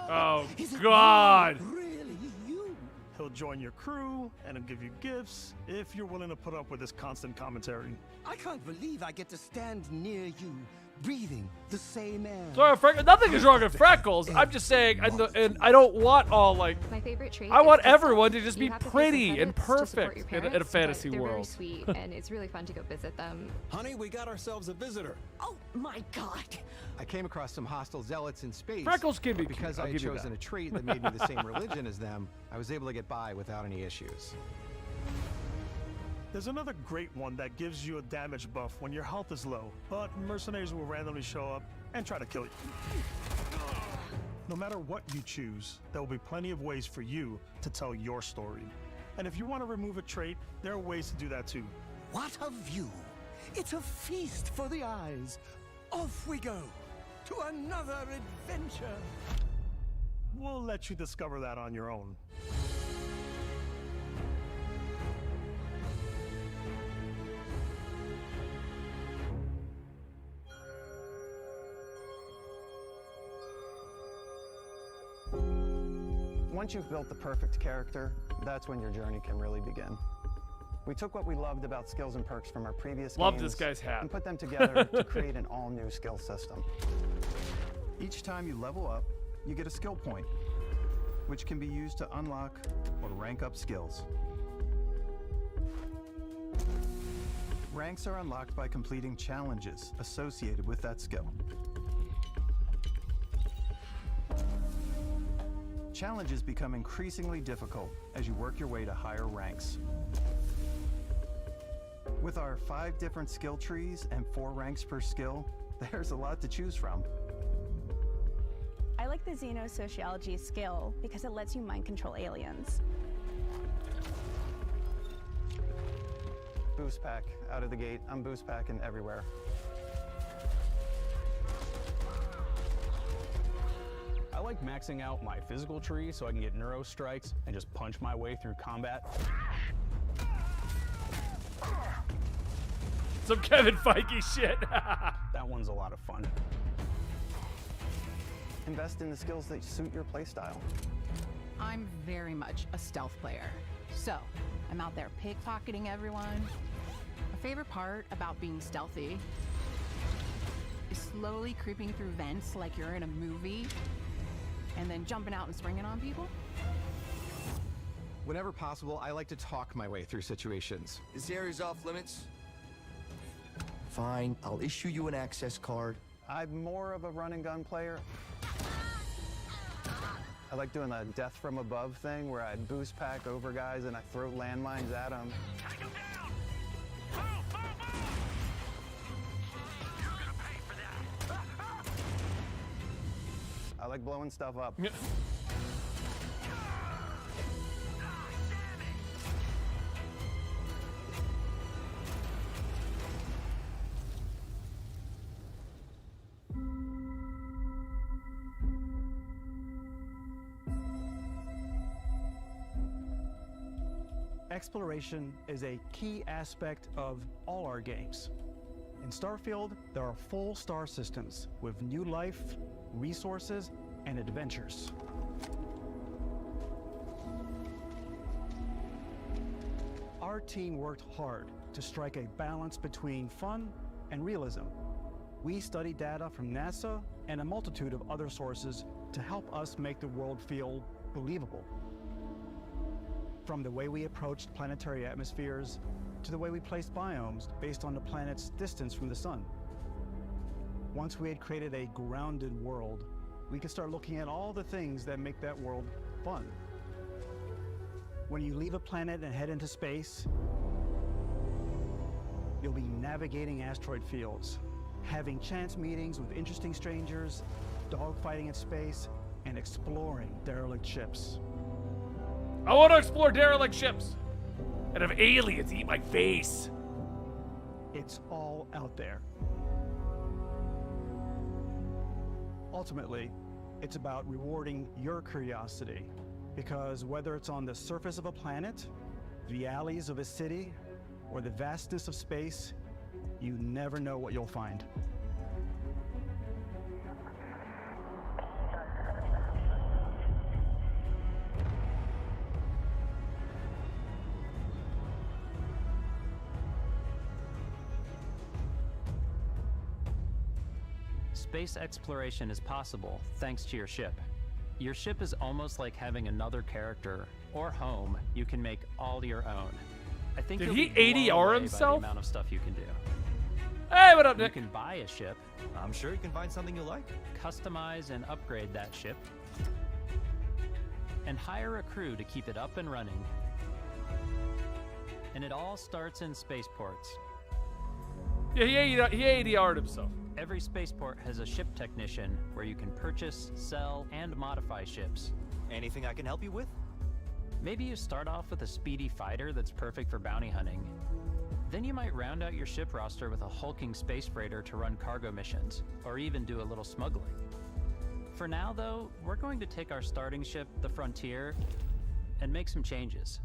Oh, God. Really you? He'll join your crew, and he'll give you gifts if you're willing to put up with his constant commentary. I can't believe I get to stand near you, breathing the same air. Sorry, nothing is wrong with freckles. I'm just saying, and I don't want all like. My favorite trait. I want is everyone to just you be have to pay some pretty and credits to support perfect your in a parents, fantasy but they're world. Very sweet, and it's really fun to go visit them. Honey, we got ourselves a visitor. Oh my God! I came across some hostile zealots in space. Freckles can be but because cute, I'll I had give you chosen that. a trait that made me the same religion as them, I was able to get by without any issues. There's another great one that gives you a damage buff when your health is low, but mercenaries will randomly show up and try to kill you. No matter what you choose, there will be plenty of ways for you to tell your story. And if you want to remove a trait, there are ways to do that too. What a view! It's a feast for the eyes. Off we go to another adventure. We'll let you discover that on your own. Once you've built the perfect character, that's when your journey can really begin. We took what we loved about skills and perks from our previous Love games this guy's hat. and put them together to create an all-new skill system. Each time you level up, you get a skill point, which can be used to unlock or rank up skills. Ranks are unlocked by completing challenges associated with that skill. Challenges become increasingly difficult as you work your way to higher ranks. With our 5 different skill trees and 4 ranks per skill, there's a lot to choose from. I like the Xenosociology skill because it lets you mind control aliens. Boost pack out of the gate. I'm boost packing everywhere. I like maxing out my physical tree so I can get neuro strikes and just punch my way through combat. Some Kevin Feige shit. That one's a lot of fun. Invest in the skills that suit your playstyle. I'm very much a stealth player. So, I'm out there pickpocketing everyone. My favorite part about being stealthy is slowly creeping through vents like you're in a movie and then jumping out and springing on people. Whenever possible, I like to talk my way through situations. This area's off limits. Fine, I'll issue you an access card. I'm more of a run and gun player. I like doing the death from above thing where I boost pack over guys and I throw landmines at them. I like blowing stuff up. Exploration is a key aspect of all our games. In Starfield, there are full star systems with new life, resources, and adventures. Our team worked hard to strike a balance between fun and realism. We studied data from NASA and a multitude of other sources to help us make the world feel believable. From the way we approached planetary atmospheres to the way we placed biomes based on the planet's distance from the sun. Once we had created a grounded world, we could start looking at all the things that make that world fun. When you leave a planet and head into space, you'll be navigating asteroid fields, having chance meetings with interesting strangers, dogfighting in space, and exploring derelict ships. I want to explore derelict ships and have aliens eat my face. It's all out there. Ultimately, it's about rewarding your curiosity, because whether it's on the surface of a planet, the alleys of a city, or the vastness of space, you never know what you'll find. Space exploration is possible thanks to your ship. Your ship is almost like having another character or home you can make all your own. I think Did you'll he be blown ADR away himself? by the amount of stuff you can do. Hey, what up, Nick? You can buy a ship. I'm sure you can find something you like. Customize and upgrade that ship. And hire a crew to keep it up and running. And it all starts in spaceports. Yeah, he ADR'd himself. Every spaceport has a ship technician where you can purchase, sell, and modify ships. Anything I can help you with? Maybe you start off with a speedy fighter that's perfect for bounty hunting. Then you might round out your ship roster with a hulking space freighter to run cargo missions, or even do a little smuggling. For now, though, we're going to take our starting ship, the Frontier, and make some changes.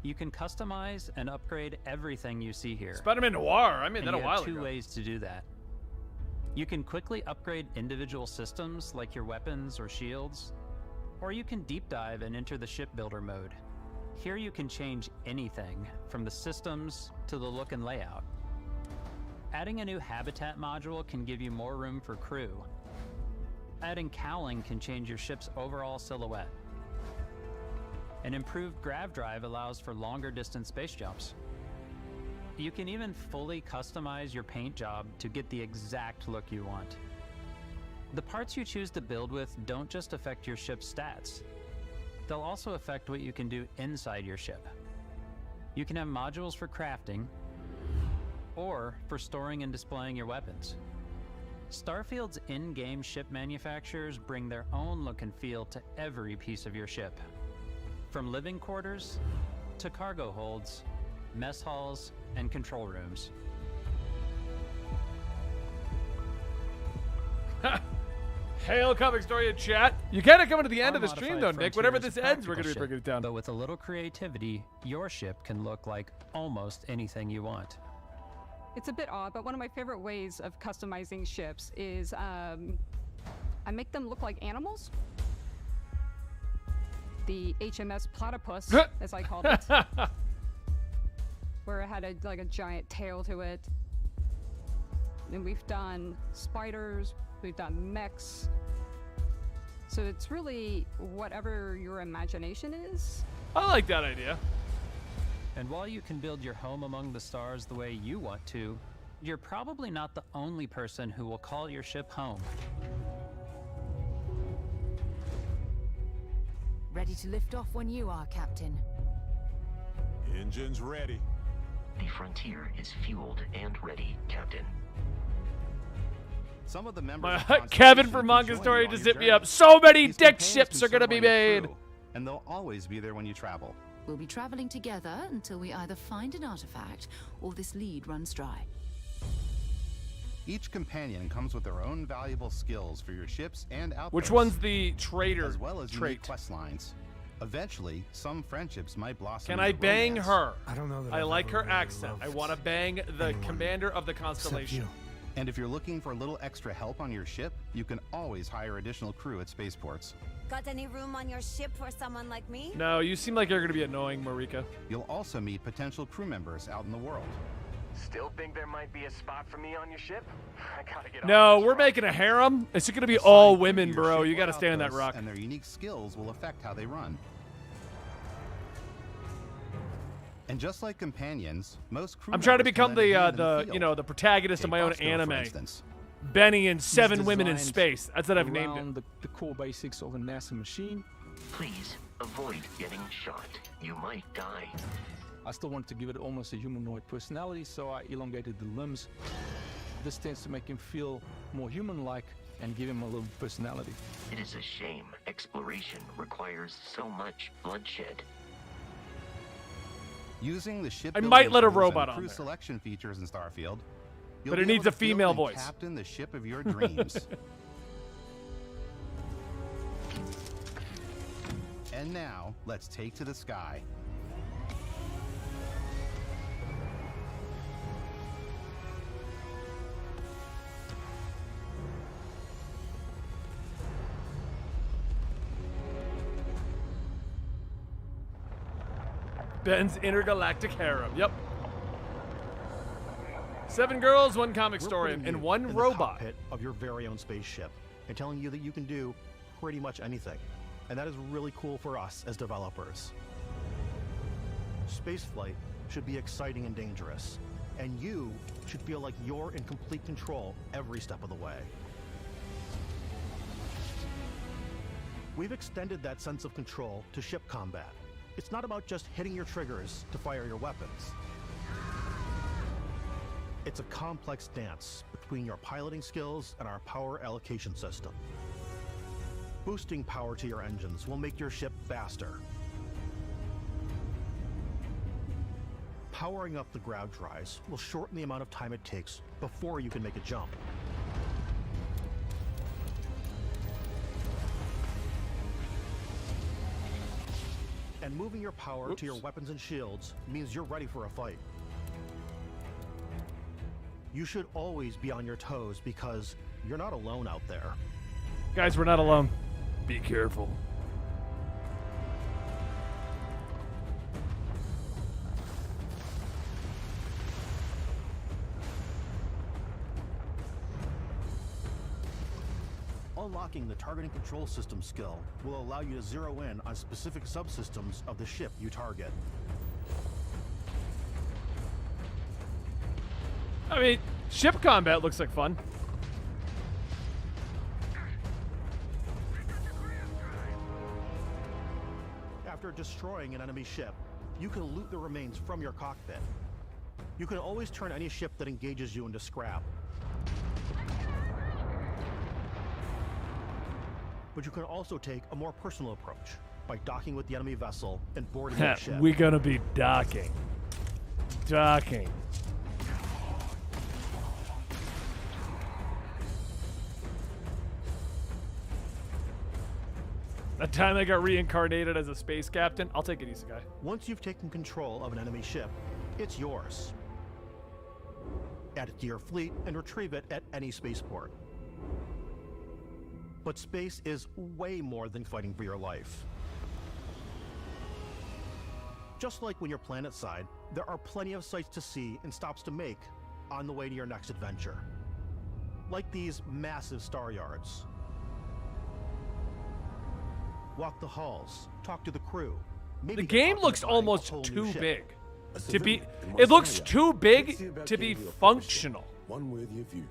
You can customize and upgrade everything you see here. Spider-Man Noir, I made that a while ago. You have 2 ways to do that. You can quickly upgrade individual systems like your weapons or shields, or you can deep dive and enter the ship builder mode. Here you can change anything from the systems to the look and layout. Adding a new habitat module can give you more room for crew. Adding cowling can change your ship's overall silhouette. An improved grav drive allows for longer distance space jumps. You can even fully customize your paint job to get the exact look you want. The parts you choose to build with don't just affect your ship's stats. They'll also affect what you can do inside your ship. You can have modules for crafting, or for storing and displaying your weapons. Starfield's in-game ship manufacturers bring their own look and feel to every piece of your ship. From living quarters to cargo holds, mess halls, and control rooms. Hail comic story in chat. You kind of coming to the end of the stream though, Nick. Whenever this ends, we're going to be breaking it down. But with a little creativity, your ship can look like almost anything you want. It's a bit odd, but one of my favorite ways of customizing ships is I make them look like animals. The HMS Platypus, as I called it. Where it had a giant tail to it. And we've done spiders, we've done mechs. So it's really whatever your imagination is. I like that idea. And while you can build your home among the stars the way you want to, you're probably not the only person who will call your ship home. Ready to lift off when you are, Captain. Engines ready. The Frontier is fueled and ready, Captain. Some of the members of Kevin from Manga Story just hit me up. So many dick ships are gonna be made. And they'll always be there when you travel. We'll be traveling together until we either find an artifact or this lead runs dry. Each companion comes with their own valuable skills for your ships and outposts. Which one's the trader as well as trait? unique quest lines. Eventually, some friendships might blossom. Can I bang her? I don't know that I I've like ever her really accent. I loved want to bang the commander of the constellation. And if you're looking for a little extra help on your ship, you can always hire additional crew at spaceports. Got any room on your ship for someone like me? No, you seem like you're going to be annoying, Marika. You'll also meet potential crew members out in the world. Still think there might be a spot for me on your ship? I gotta get No, we're making a harem. It's going to be all women, bro. You got to stay on that rock. And their unique skills will affect how they run. And just like companions, most crew I'm trying to members become can lend a hand in the field. you know, the protagonist of Take my own Bosco, for anime. instance. Benny and 7 It's women in designed space. That's what I've named it. around the core basics of a NASA machine. Please Avoid getting shot. You might die. I still wanted to give it almost a humanoid personality, so I elongated the limbs. This tends to make him feel more human-like and give him a little personality. It is a shame exploration requires so much bloodshed. Using the ship I might let a tools robot and on crew there. selection features in Starfield, you'll But be it needs able a to build female and voice. captain the ship of your dreams. And now, let's take to the sky. Ben's intergalactic harem. Yep. 7 girls, 1 comic story, and 1 in robot. the cockpit of your very own spaceship and telling you that you can do pretty much anything. And that is really cool for us as developers. Spaceflight should be exciting and dangerous, and you should feel like you're in complete control every step of the way. We've extended that sense of control to ship combat. It's not about just hitting your triggers to fire your weapons. It's a complex dance between your piloting skills and our power allocation system. Boosting power to your engines will make your ship faster. Powering up the ground drives will shorten the amount of time it takes before you can make a jump. And moving your power to your weapons and shields means you're ready for a fight. You should always be on your toes because you're not alone out there. Guys, we're not alone. Be careful. Unlocking the targeting control system skill will allow you to zero in on specific subsystems of the ship you target. I mean, ship combat looks like fun. After destroying an enemy ship, you can loot the remains from your cockpit. You can always turn any ship that engages you into scrap. But you can also take a more personal approach by docking with the enemy vessel and boarding the ship. We're gonna be docking. Docking. That time I got reincarnated as a space captain. I'll take it easy, guy. Once you've taken control of an enemy ship, it's yours. Add it to your fleet and retrieve it at any spaceport. But space is way more than fighting for your life. Just like when you're planetside, there are plenty of sights to see and stops to make on the way to your next adventure. Like these massive star yards. Walk the halls, talk to the crew. Maybe The get game off looks and buy a almost whole new too ship. big to be. It looks too big to be functional. One worthy of you.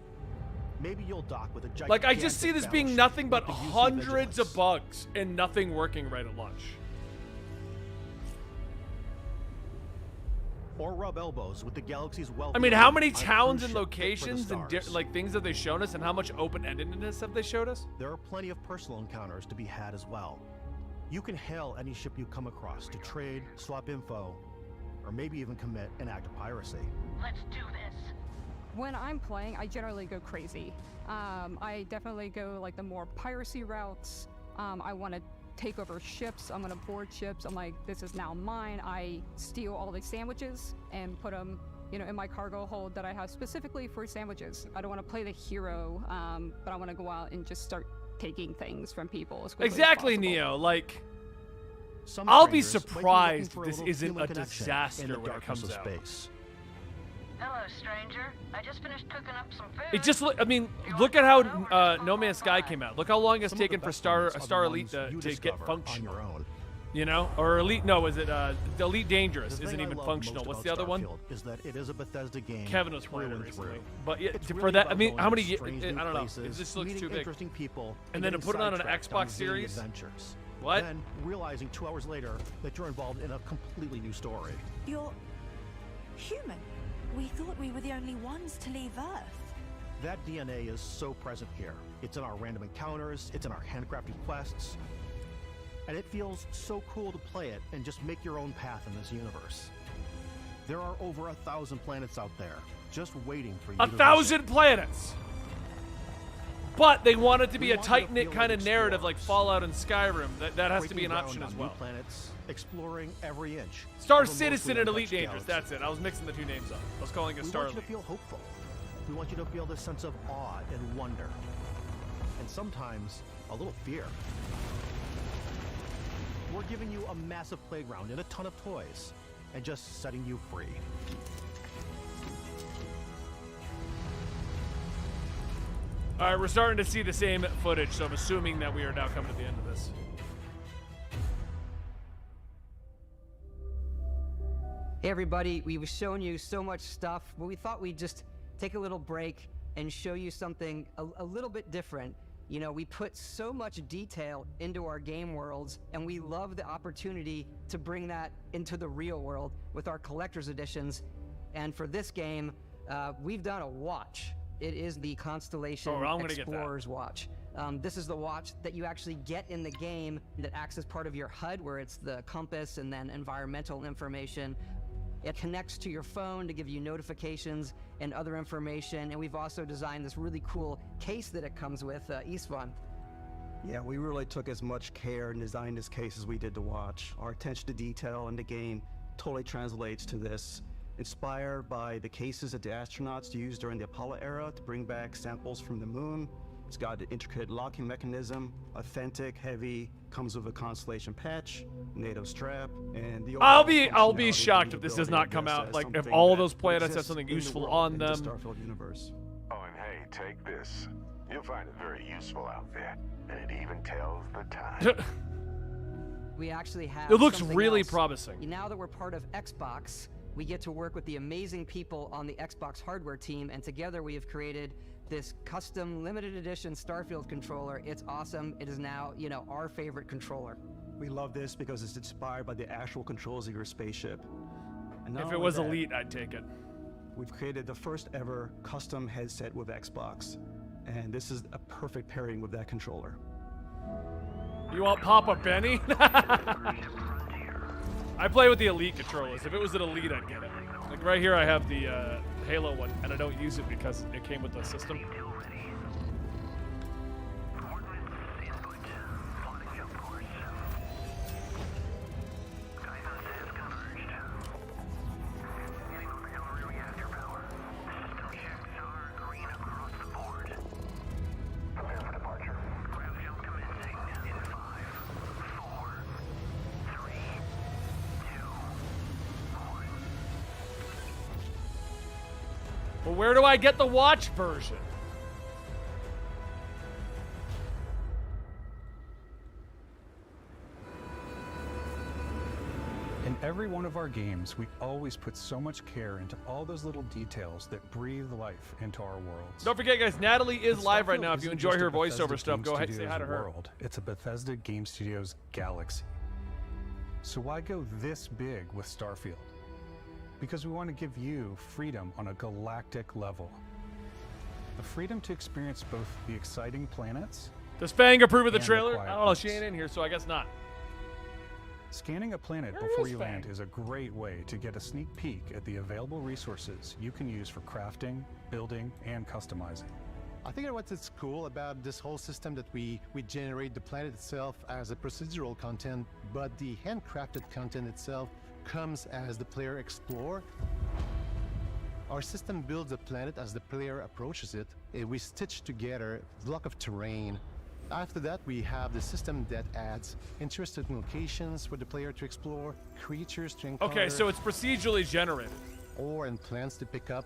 Maybe you'll dock with a gigantic Like, I just see this being battleship nothing but with the UC hundreds Vigilance. of bugs and nothing working right at launch. Or rub elbows with the galaxy's wealth. I mean, how many towns and locations and like things have they shown us, and how much open-endedness have they showed us? There are plenty of personal encounters to be had as well. You can hail any ship you come across to trade, swap info, or maybe even commit an act of piracy. Let's do this. When I'm playing, I generally go crazy. I definitely go like the more piracy routes. I want to take over ships. I'm gonna board ships. I'm like, this is now mine. I steal all these sandwiches and put them, you know, in my cargo hold that I have specifically for sandwiches. I don't want to play the hero, but I want to go out and just start taking things from people as quickly Exactly, as possible. Neo. Like, Some I'll be strangers might be looking surprised for a this little isn't human a connection disaster in the when it darkness comes of out. space. Hello, stranger. I just finished cooking up some food. It just look. I mean, look at how No Man's Sky came out. Look how long it's Some of the taken for best Star ones are the Elite ones you to get discover on functional. your own. You know, or Elite? No, is it Elite Dangerous? The Isn't thing I even love functional. most What's about the other one? Starfield is that it is a Bethesda game. Kevin was playing through it and recently. through. But yeah, It's for really that, I about mean, going how to many? strange I new don't know. places, This looks meeting too big. interesting people, And then to getting put it on an sidetracked Xbox on weird Series. adventures. What? Then realizing 2 hours later that you're involved in a completely new story. You're human. We thought we were the only ones to leave Earth. That DNA is so present here. It's in our random encounters, it's in our handcrafted quests, and it feels so cool to play it and just make your own path in this universe. There are over 1,000 planets out there, just waiting for you. 1,000 planets! But they want it to be a tight-knit kind of narrative like Fallout and Skyrim. That has to be an option as well. New planets, exploring every inch. Star Citizen and Elite Dangerous, that's it. I was mixing the two names up. I was calling it Star We want you to feel hopeful. We want you to feel this sense of awe and wonder. And sometimes, a little fear. We're giving you a massive playground and a ton of toys, and just setting you free. All right, we're starting to see the same footage, so I'm assuming that we are now coming to the end of this. Hey everybody, we've shown you so much stuff, but we thought we'd just take a little break and show you something a little bit different. You know, we put so much detail into our game worlds, and we love the opportunity to bring that into the real world with our collector's editions. And for this game, we've done a watch. It is the Constellation Explorer's Watch. This is the watch that you actually get in the game that acts as part of your HUD, where it's the compass and then environmental information. It connects to your phone to give you notifications and other information, and we've also designed this really cool case that it comes with, Istvan. Yeah, we really took as much care and designed this case as we did the watch. Our attention to detail in the game totally translates to this. Inspired by the cases that the astronauts used during the Apollo era to bring back samples from the moon. It's got an intricate locking mechanism, authentic, heavy, comes with a Constellation patch, NATO strap, and the I'll be shocked if this does not come out, like if all of those planets have something useful on them. Starfield universe. Oh, and hey, take this. You'll find it very useful out there, and it even tells the time. We actually have It looks something really else. promising. Now that we're part of Xbox, we get to work with the amazing people on the Xbox hardware team, and together we have created this custom limited edition Starfield controller. It's awesome. It is now, you know, our favorite controller. We love this because it's inspired by the actual controls of your spaceship. And not If it only was that, Elite, I'd take it. We've created the first ever custom headset with Xbox, and this is a perfect pairing with that controller. You want Papa Benny? I play with the Elite controllers. If it was an Elite, I'd get it. Like right here, I have the Halo one, and I don't use it because it came with the system. Well, where do I get the watch version? In every one of our games, we always put so much care into all those little details that breathe life into our worlds. Don't forget, guys, Natalie is But live right Starfield now. If you isn't enjoy just her a Bethesda voiceover stuff, Game go ahead and say Studios hi to her. world. It's a Bethesda Game Studios galaxy. So why go this big with Starfield? Because we want to give you freedom on a galactic level. The freedom to experience both the exciting planets. Does Fang approve of the and trailer? quiet I don't know. ones. She ain't in here, so I guess not. Scanning a planet Where before is you Fang? land is a great way to get a sneak peek at the available resources you can use for crafting, building, and customizing. I think that what's cool about this whole system that we generate the planet itself as a procedural content, but the handcrafted content itself comes as the player explore. Our system builds a planet as the player approaches it. We stitch together a block of terrain. After that, we have the system that adds interesting locations for the player to explore, creatures to encounter. Okay, so it's procedurally generated. Or and plants to pick up.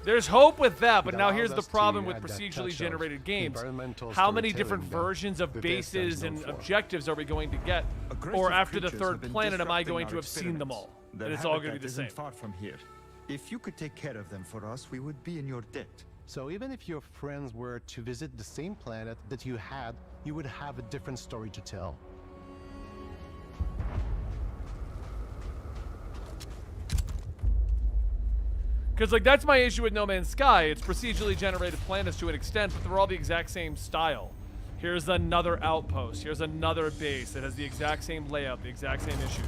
There's hope with that, but It now allows here's the us to problem with add that procedurally touch of generated games. environmental How many different storytelling that versions of Bethesda is bases known and for. objectives are we going to get? Or after the third planet, am I going to have seen them all? And it's all going to be the same. Far from here. If you could take care of them for us, we would be in your debt. So even if your friends were to visit the same planet that you had, you would have a different story to tell. Because, like, that's my issue with No Man's Sky. It's procedurally generated planets to an extent, but they're all the exact same style. Here's another outpost. Here's another base that has the exact same layout, the exact same issues.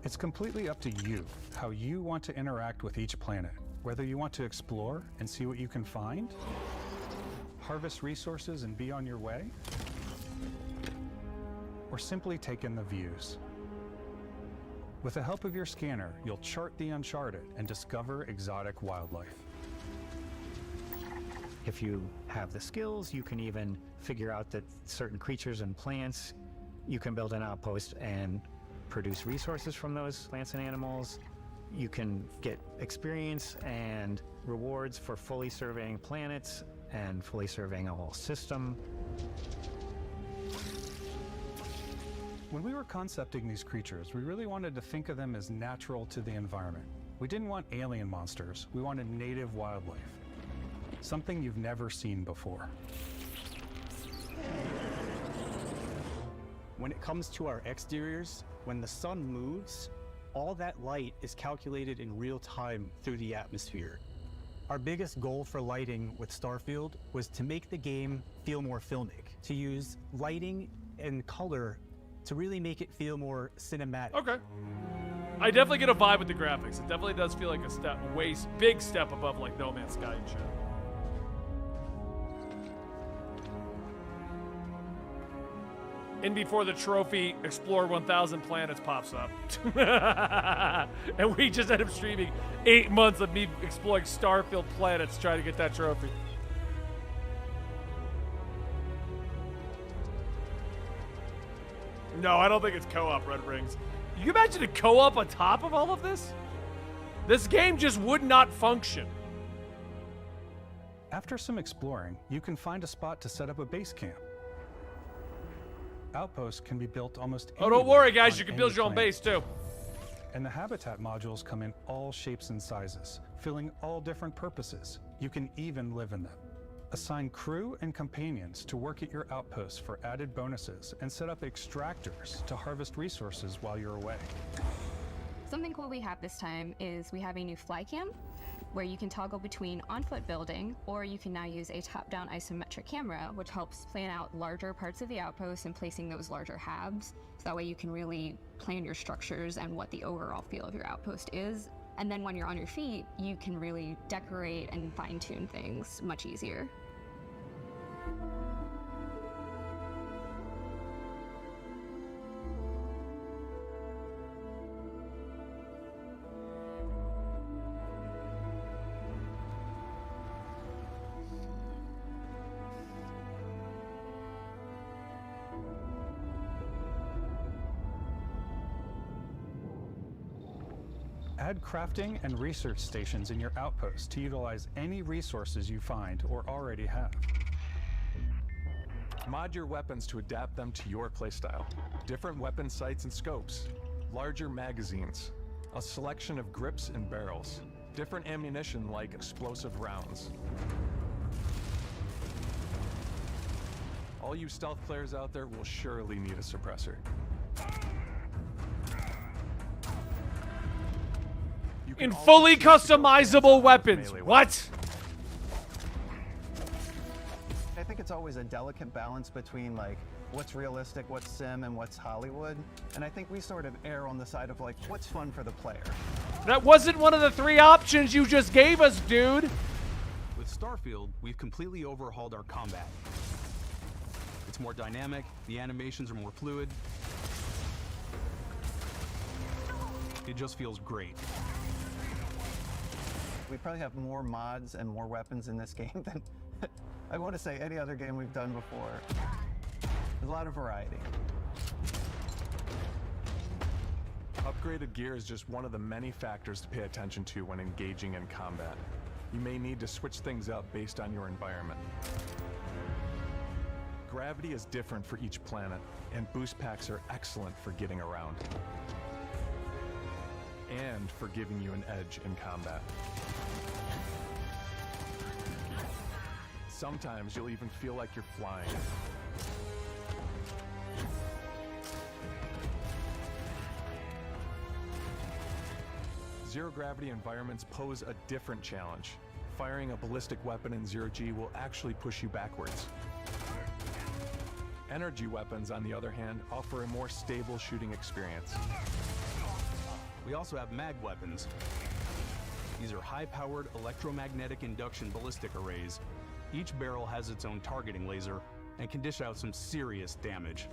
It's completely up to you how you want to interact with each planet. Whether you want to explore and see what you can find, harvest resources and be on your way, or simply take in the views. With the help of your scanner, you'll chart the uncharted and discover exotic wildlife. If you have the skills, you can even figure out that certain creatures and plants, you can build an outpost and produce resources from those plants and animals. You can get experience and rewards for fully surveying planets and fully surveying a whole system. When we were concepting these creatures, we really wanted to think of them as natural to the environment. We didn't want alien monsters, we wanted native wildlife. Something you've never seen before. When it comes to our exteriors, when the sun moves, all that light is calculated in real time through the atmosphere. Our biggest goal for lighting with Starfield was to make the game feel more filmic, to use lighting and color to really make it feel more cinematic. Okay. I definitely get a vibe with the graphics. It definitely does feel like a big step above like No Man's Sky and shit. And before the trophy Explore 1000 Planets pops up. And we just end up streaming 8 months of me exploring Starfield planets trying to get that trophy. No, I don't think it's co-op, Red Rings. You imagine a co-op on top of all of this? This game just would not function. After some exploring, you can find a spot to set up a base camp. Outposts can be built almost anywhere. Oh, don't worry, guys. You can build your own base, too. And the habitat modules come in all shapes and sizes, filling all different purposes. You can even live in them. Assign crew and companions to work at your outposts for added bonuses, and set up extractors to harvest resources while you're away. Something cool we have this time is we have a new fly cam, where you can toggle between on-foot building, or you can now use a top-down isometric camera, which helps plan out larger parts of the outpost and placing those larger halves. So that way you can really plan your structures and what the overall feel of your outpost is. And then when you're on your feet, you can really decorate and fine-tune things much easier. Add crafting and research stations in your outpost to utilize any resources you find or already have. Mod your weapons to adapt them to your playstyle. Different weapon sights and scopes, larger magazines, a selection of grips and barrels, different ammunition like explosive rounds. All you stealth players out there will surely need a suppressor. In fully customizable weapons. What? I think it's always a delicate balance between like what's realistic, what's sim, and what's Hollywood. And I think we sort of err on the side of like what's fun for the player. That wasn't one of the 3 options you just gave us, dude. With Starfield, we've completely overhauled our combat. It's more dynamic, the animations are more fluid. It just feels great. We probably have more mods and more weapons in this game than I want to say any other game we've done before. There's a lot of variety. Upgraded gear is just one of the many factors to pay attention to when engaging in combat. You may need to switch things up based on your environment. Gravity is different for each planet, and boost packs are excellent for getting around. And for giving you an edge in combat. Sometimes you'll even feel like you're flying. Zero-gravity environments pose a different challenge. Firing a ballistic weapon in zero-G will actually push you backwards. Energy weapons, on the other hand, offer a more stable shooting experience. We also have mag weapons. These are high-powered electromagnetic induction ballistic arrays. Each barrel has its own targeting laser and can dish out some serious damage.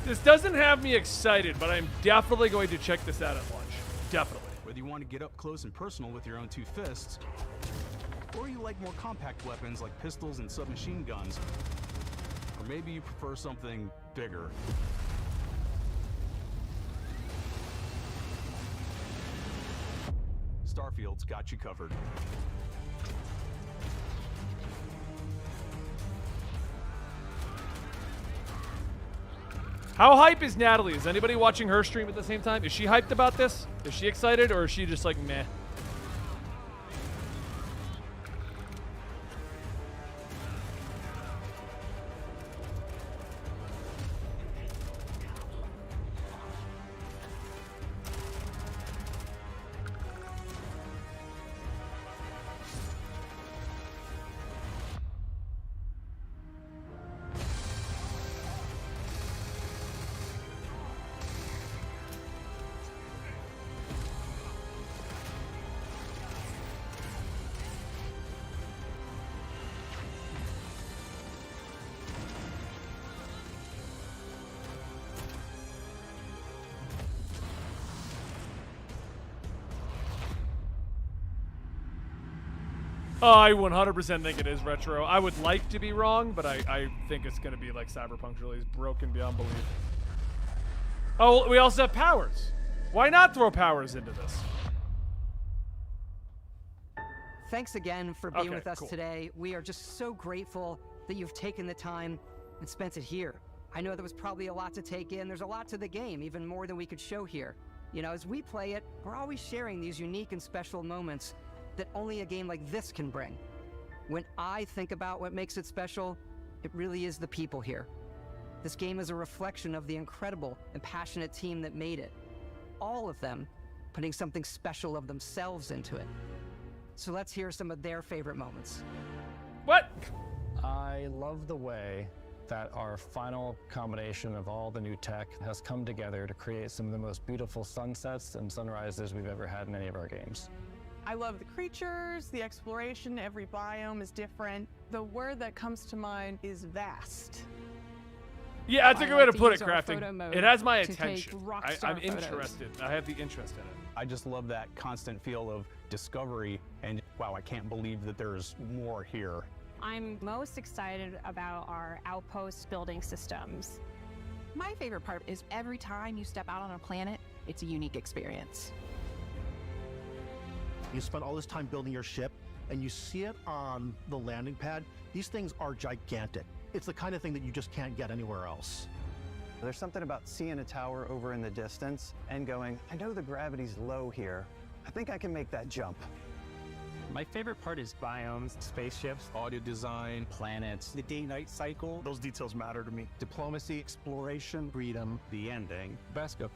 This doesn't have me excited, but I'm definitely going to check this out at launch. Definitely. Whether you want to get up close and personal with your own two fists, or you like more compact weapons like pistols and submachine guns, or maybe you prefer something bigger. Starfield's got you covered. How hype is Natalie? Is anybody watching her stream at the same time? Is she hyped about this? Is she excited, or is she just like meh? Oh, I 100% think it is retro. I would like to be wrong, but I think it's going to be like Cyberpunk release, broken beyond belief. Oh, we also have powers. Why not throw powers into this? Thanks again for being Okay, with us cool. today. We are just so grateful that you've taken the time and spent it here. I know there was probably a lot to take in. There's a lot to the game, even more than we could show here. You know, as we play it, we're always sharing these unique and special moments that only a game like this can bring. When I think about what makes it special, it really is the people here. This game is a reflection of the incredible and passionate team that made it. All of them putting something special of themselves into it. So let's hear some of their favorite moments. What? I love the way that our final combination of all the new tech has come together to create some of the most beautiful sunsets and sunrises we've ever had in any of our games. I love the creatures, the exploration, every biome is different. The word that comes to mind is vast. Yeah, that's a good way to put it, use our Crafting. photo mode It has my to take attention. rockstar I'm photos. interested. I have the interest in it. I just love that constant feel of discovery and wow, I can't believe that there's more here. I'm most excited about our outpost building systems. My favorite part is every time you step out on a planet, it's a unique experience. You spend all this time building your ship, and you see it on the landing pad. These things are gigantic. It's the kind of thing that you just can't get anywhere else. There's something about seeing a tower over in the distance and going, I know the gravity's low here. I think I can make that jump. My favorite part is biomes, spaceships, audio design, planets, The day-night cycle, Those details matter to me. diplomacy, exploration, freedom. the ending. Beskap,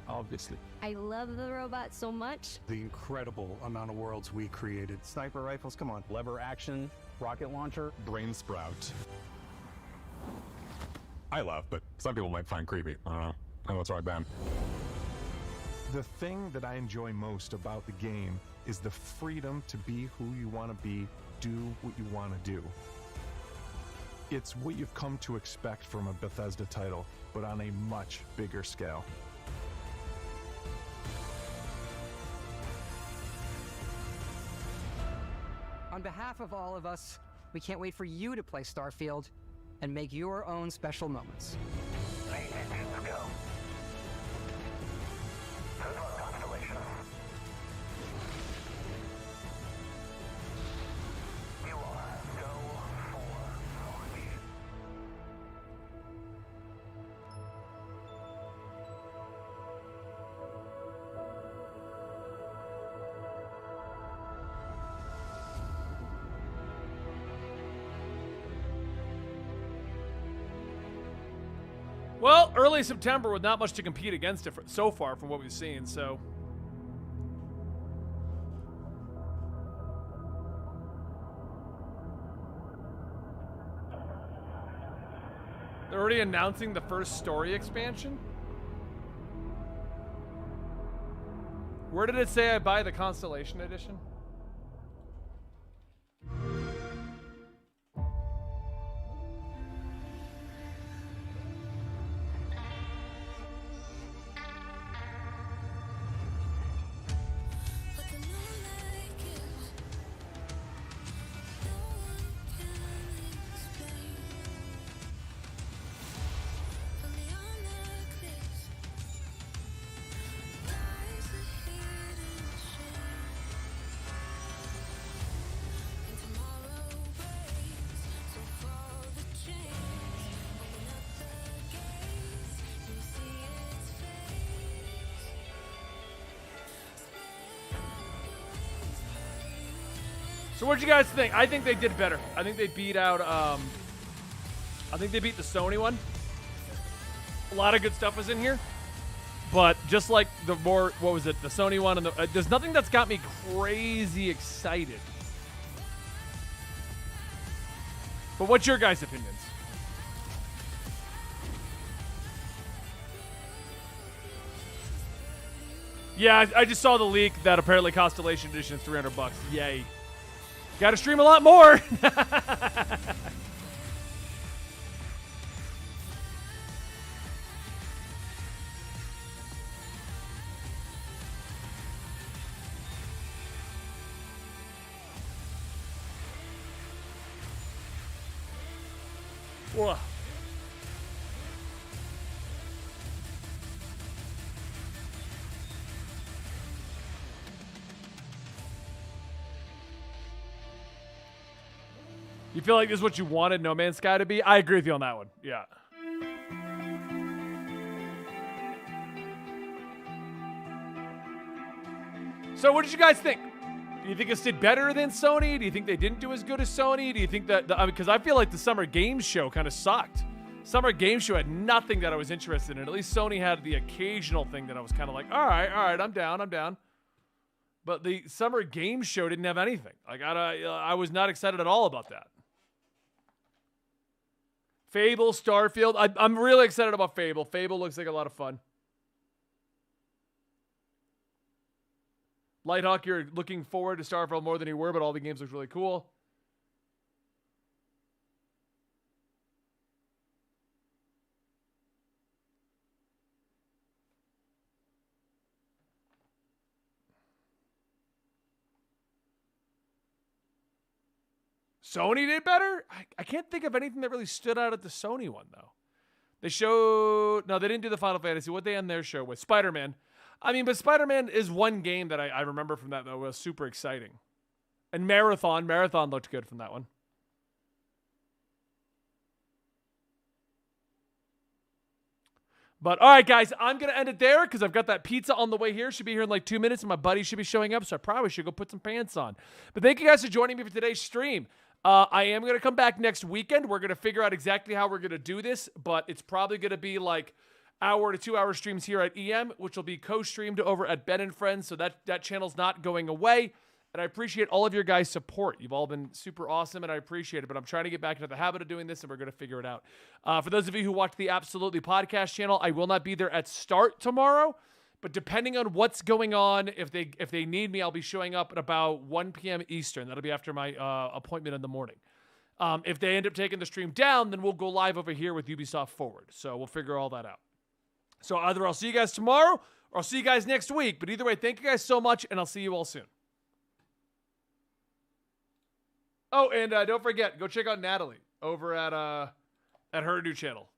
obviously. I love the robot so much. The incredible amount of worlds we created. Sniper rifles, come on. Lever action, rocket launcher. Brain sprout. I love, but some people might find creepy. I don't know. I know it's right, Ben. The thing that I enjoy most about the game is the freedom to be who you want to be, do what you want to do. It's what you've come to expect from a Bethesda title, but on a much bigger scale. On behalf of all of us, we can't wait for you to play Starfield and make your own special moments. Let's go. Good luck, Constellation. You are go for the Well, early September with not much to compete against it so far from what we've seen, so. They're already announcing the first story expansion? Where did it say I buy the Constellation Edition? So what'd you guys think? I think they did better. I think they beat out, I think they beat the Sony one. A lot of good stuff was in here. But just like the more, what was it, the Sony one, and there's nothing that's got me crazy excited. But what's your guys' opinions? Yeah, I just saw the leak that apparently Constellation Edition is $300. Yay. Gotta stream a lot more. Whoa. You feel like this is what you wanted No Man's Sky to be? I agree with you on that one. Yeah. So what did you guys think? Do you think this did better than Sony? Do you think they didn't do as good as Sony? Do you think that, because I feel like the Summer Games Show kind of sucked. Summer Games Show had nothing that I was interested in. At least Sony had the occasional thing that I was kind of like, all right, I'm down. But the Summer Games Show didn't have anything. Like I was not excited at all about that. Fable, Starfield. I'm really excited about Fable. Fable looks like a lot of fun. Lighthawk, you're looking forward to Starfield more than you were, but all the games look really cool. Sony did better? I can't think of anything that really stood out at the Sony one, though. They showed... No, they didn't do the Final Fantasy. What they end their show with? Spider-Man. I mean, but Spider-Man is one game that I remember from that, though, was super exciting. And Marathon. Marathon looked good from that one. But, all right, guys, I'm going to end it there because I've got that pizza on the way here. Should be here in like 2 minutes, and my buddy should be showing up, so I probably should go put some pants on. But thank you guys for joining me for today's stream. I am going to come back next weekend. We're going to figure out exactly how we're going to do this, but it's probably going to be like hour to 2 hour streams here at EM, which will be co-streamed over at Ben and Friends, so that channel's not going away. And I appreciate all of your guys' support. You've all been super awesome, and I appreciate it. But I'm trying to get back into the habit of doing this, and we're going to figure it out. For those of you who watch the Absolutely Podcast channel, I will not be there at start tomorrow. But depending on what's going on, if they need me, I'll be showing up at about 1 p.m. Eastern. That'll be after my appointment in the morning. If they end up taking the stream down, then we'll go live over here with Ubisoft Forward. So we'll figure all that out. So either I'll see you guys tomorrow, or I'll see you guys next week. But either way, thank you guys so much, and I'll see you all soon. Oh, and don't forget, go check out Natalie over at her new channel.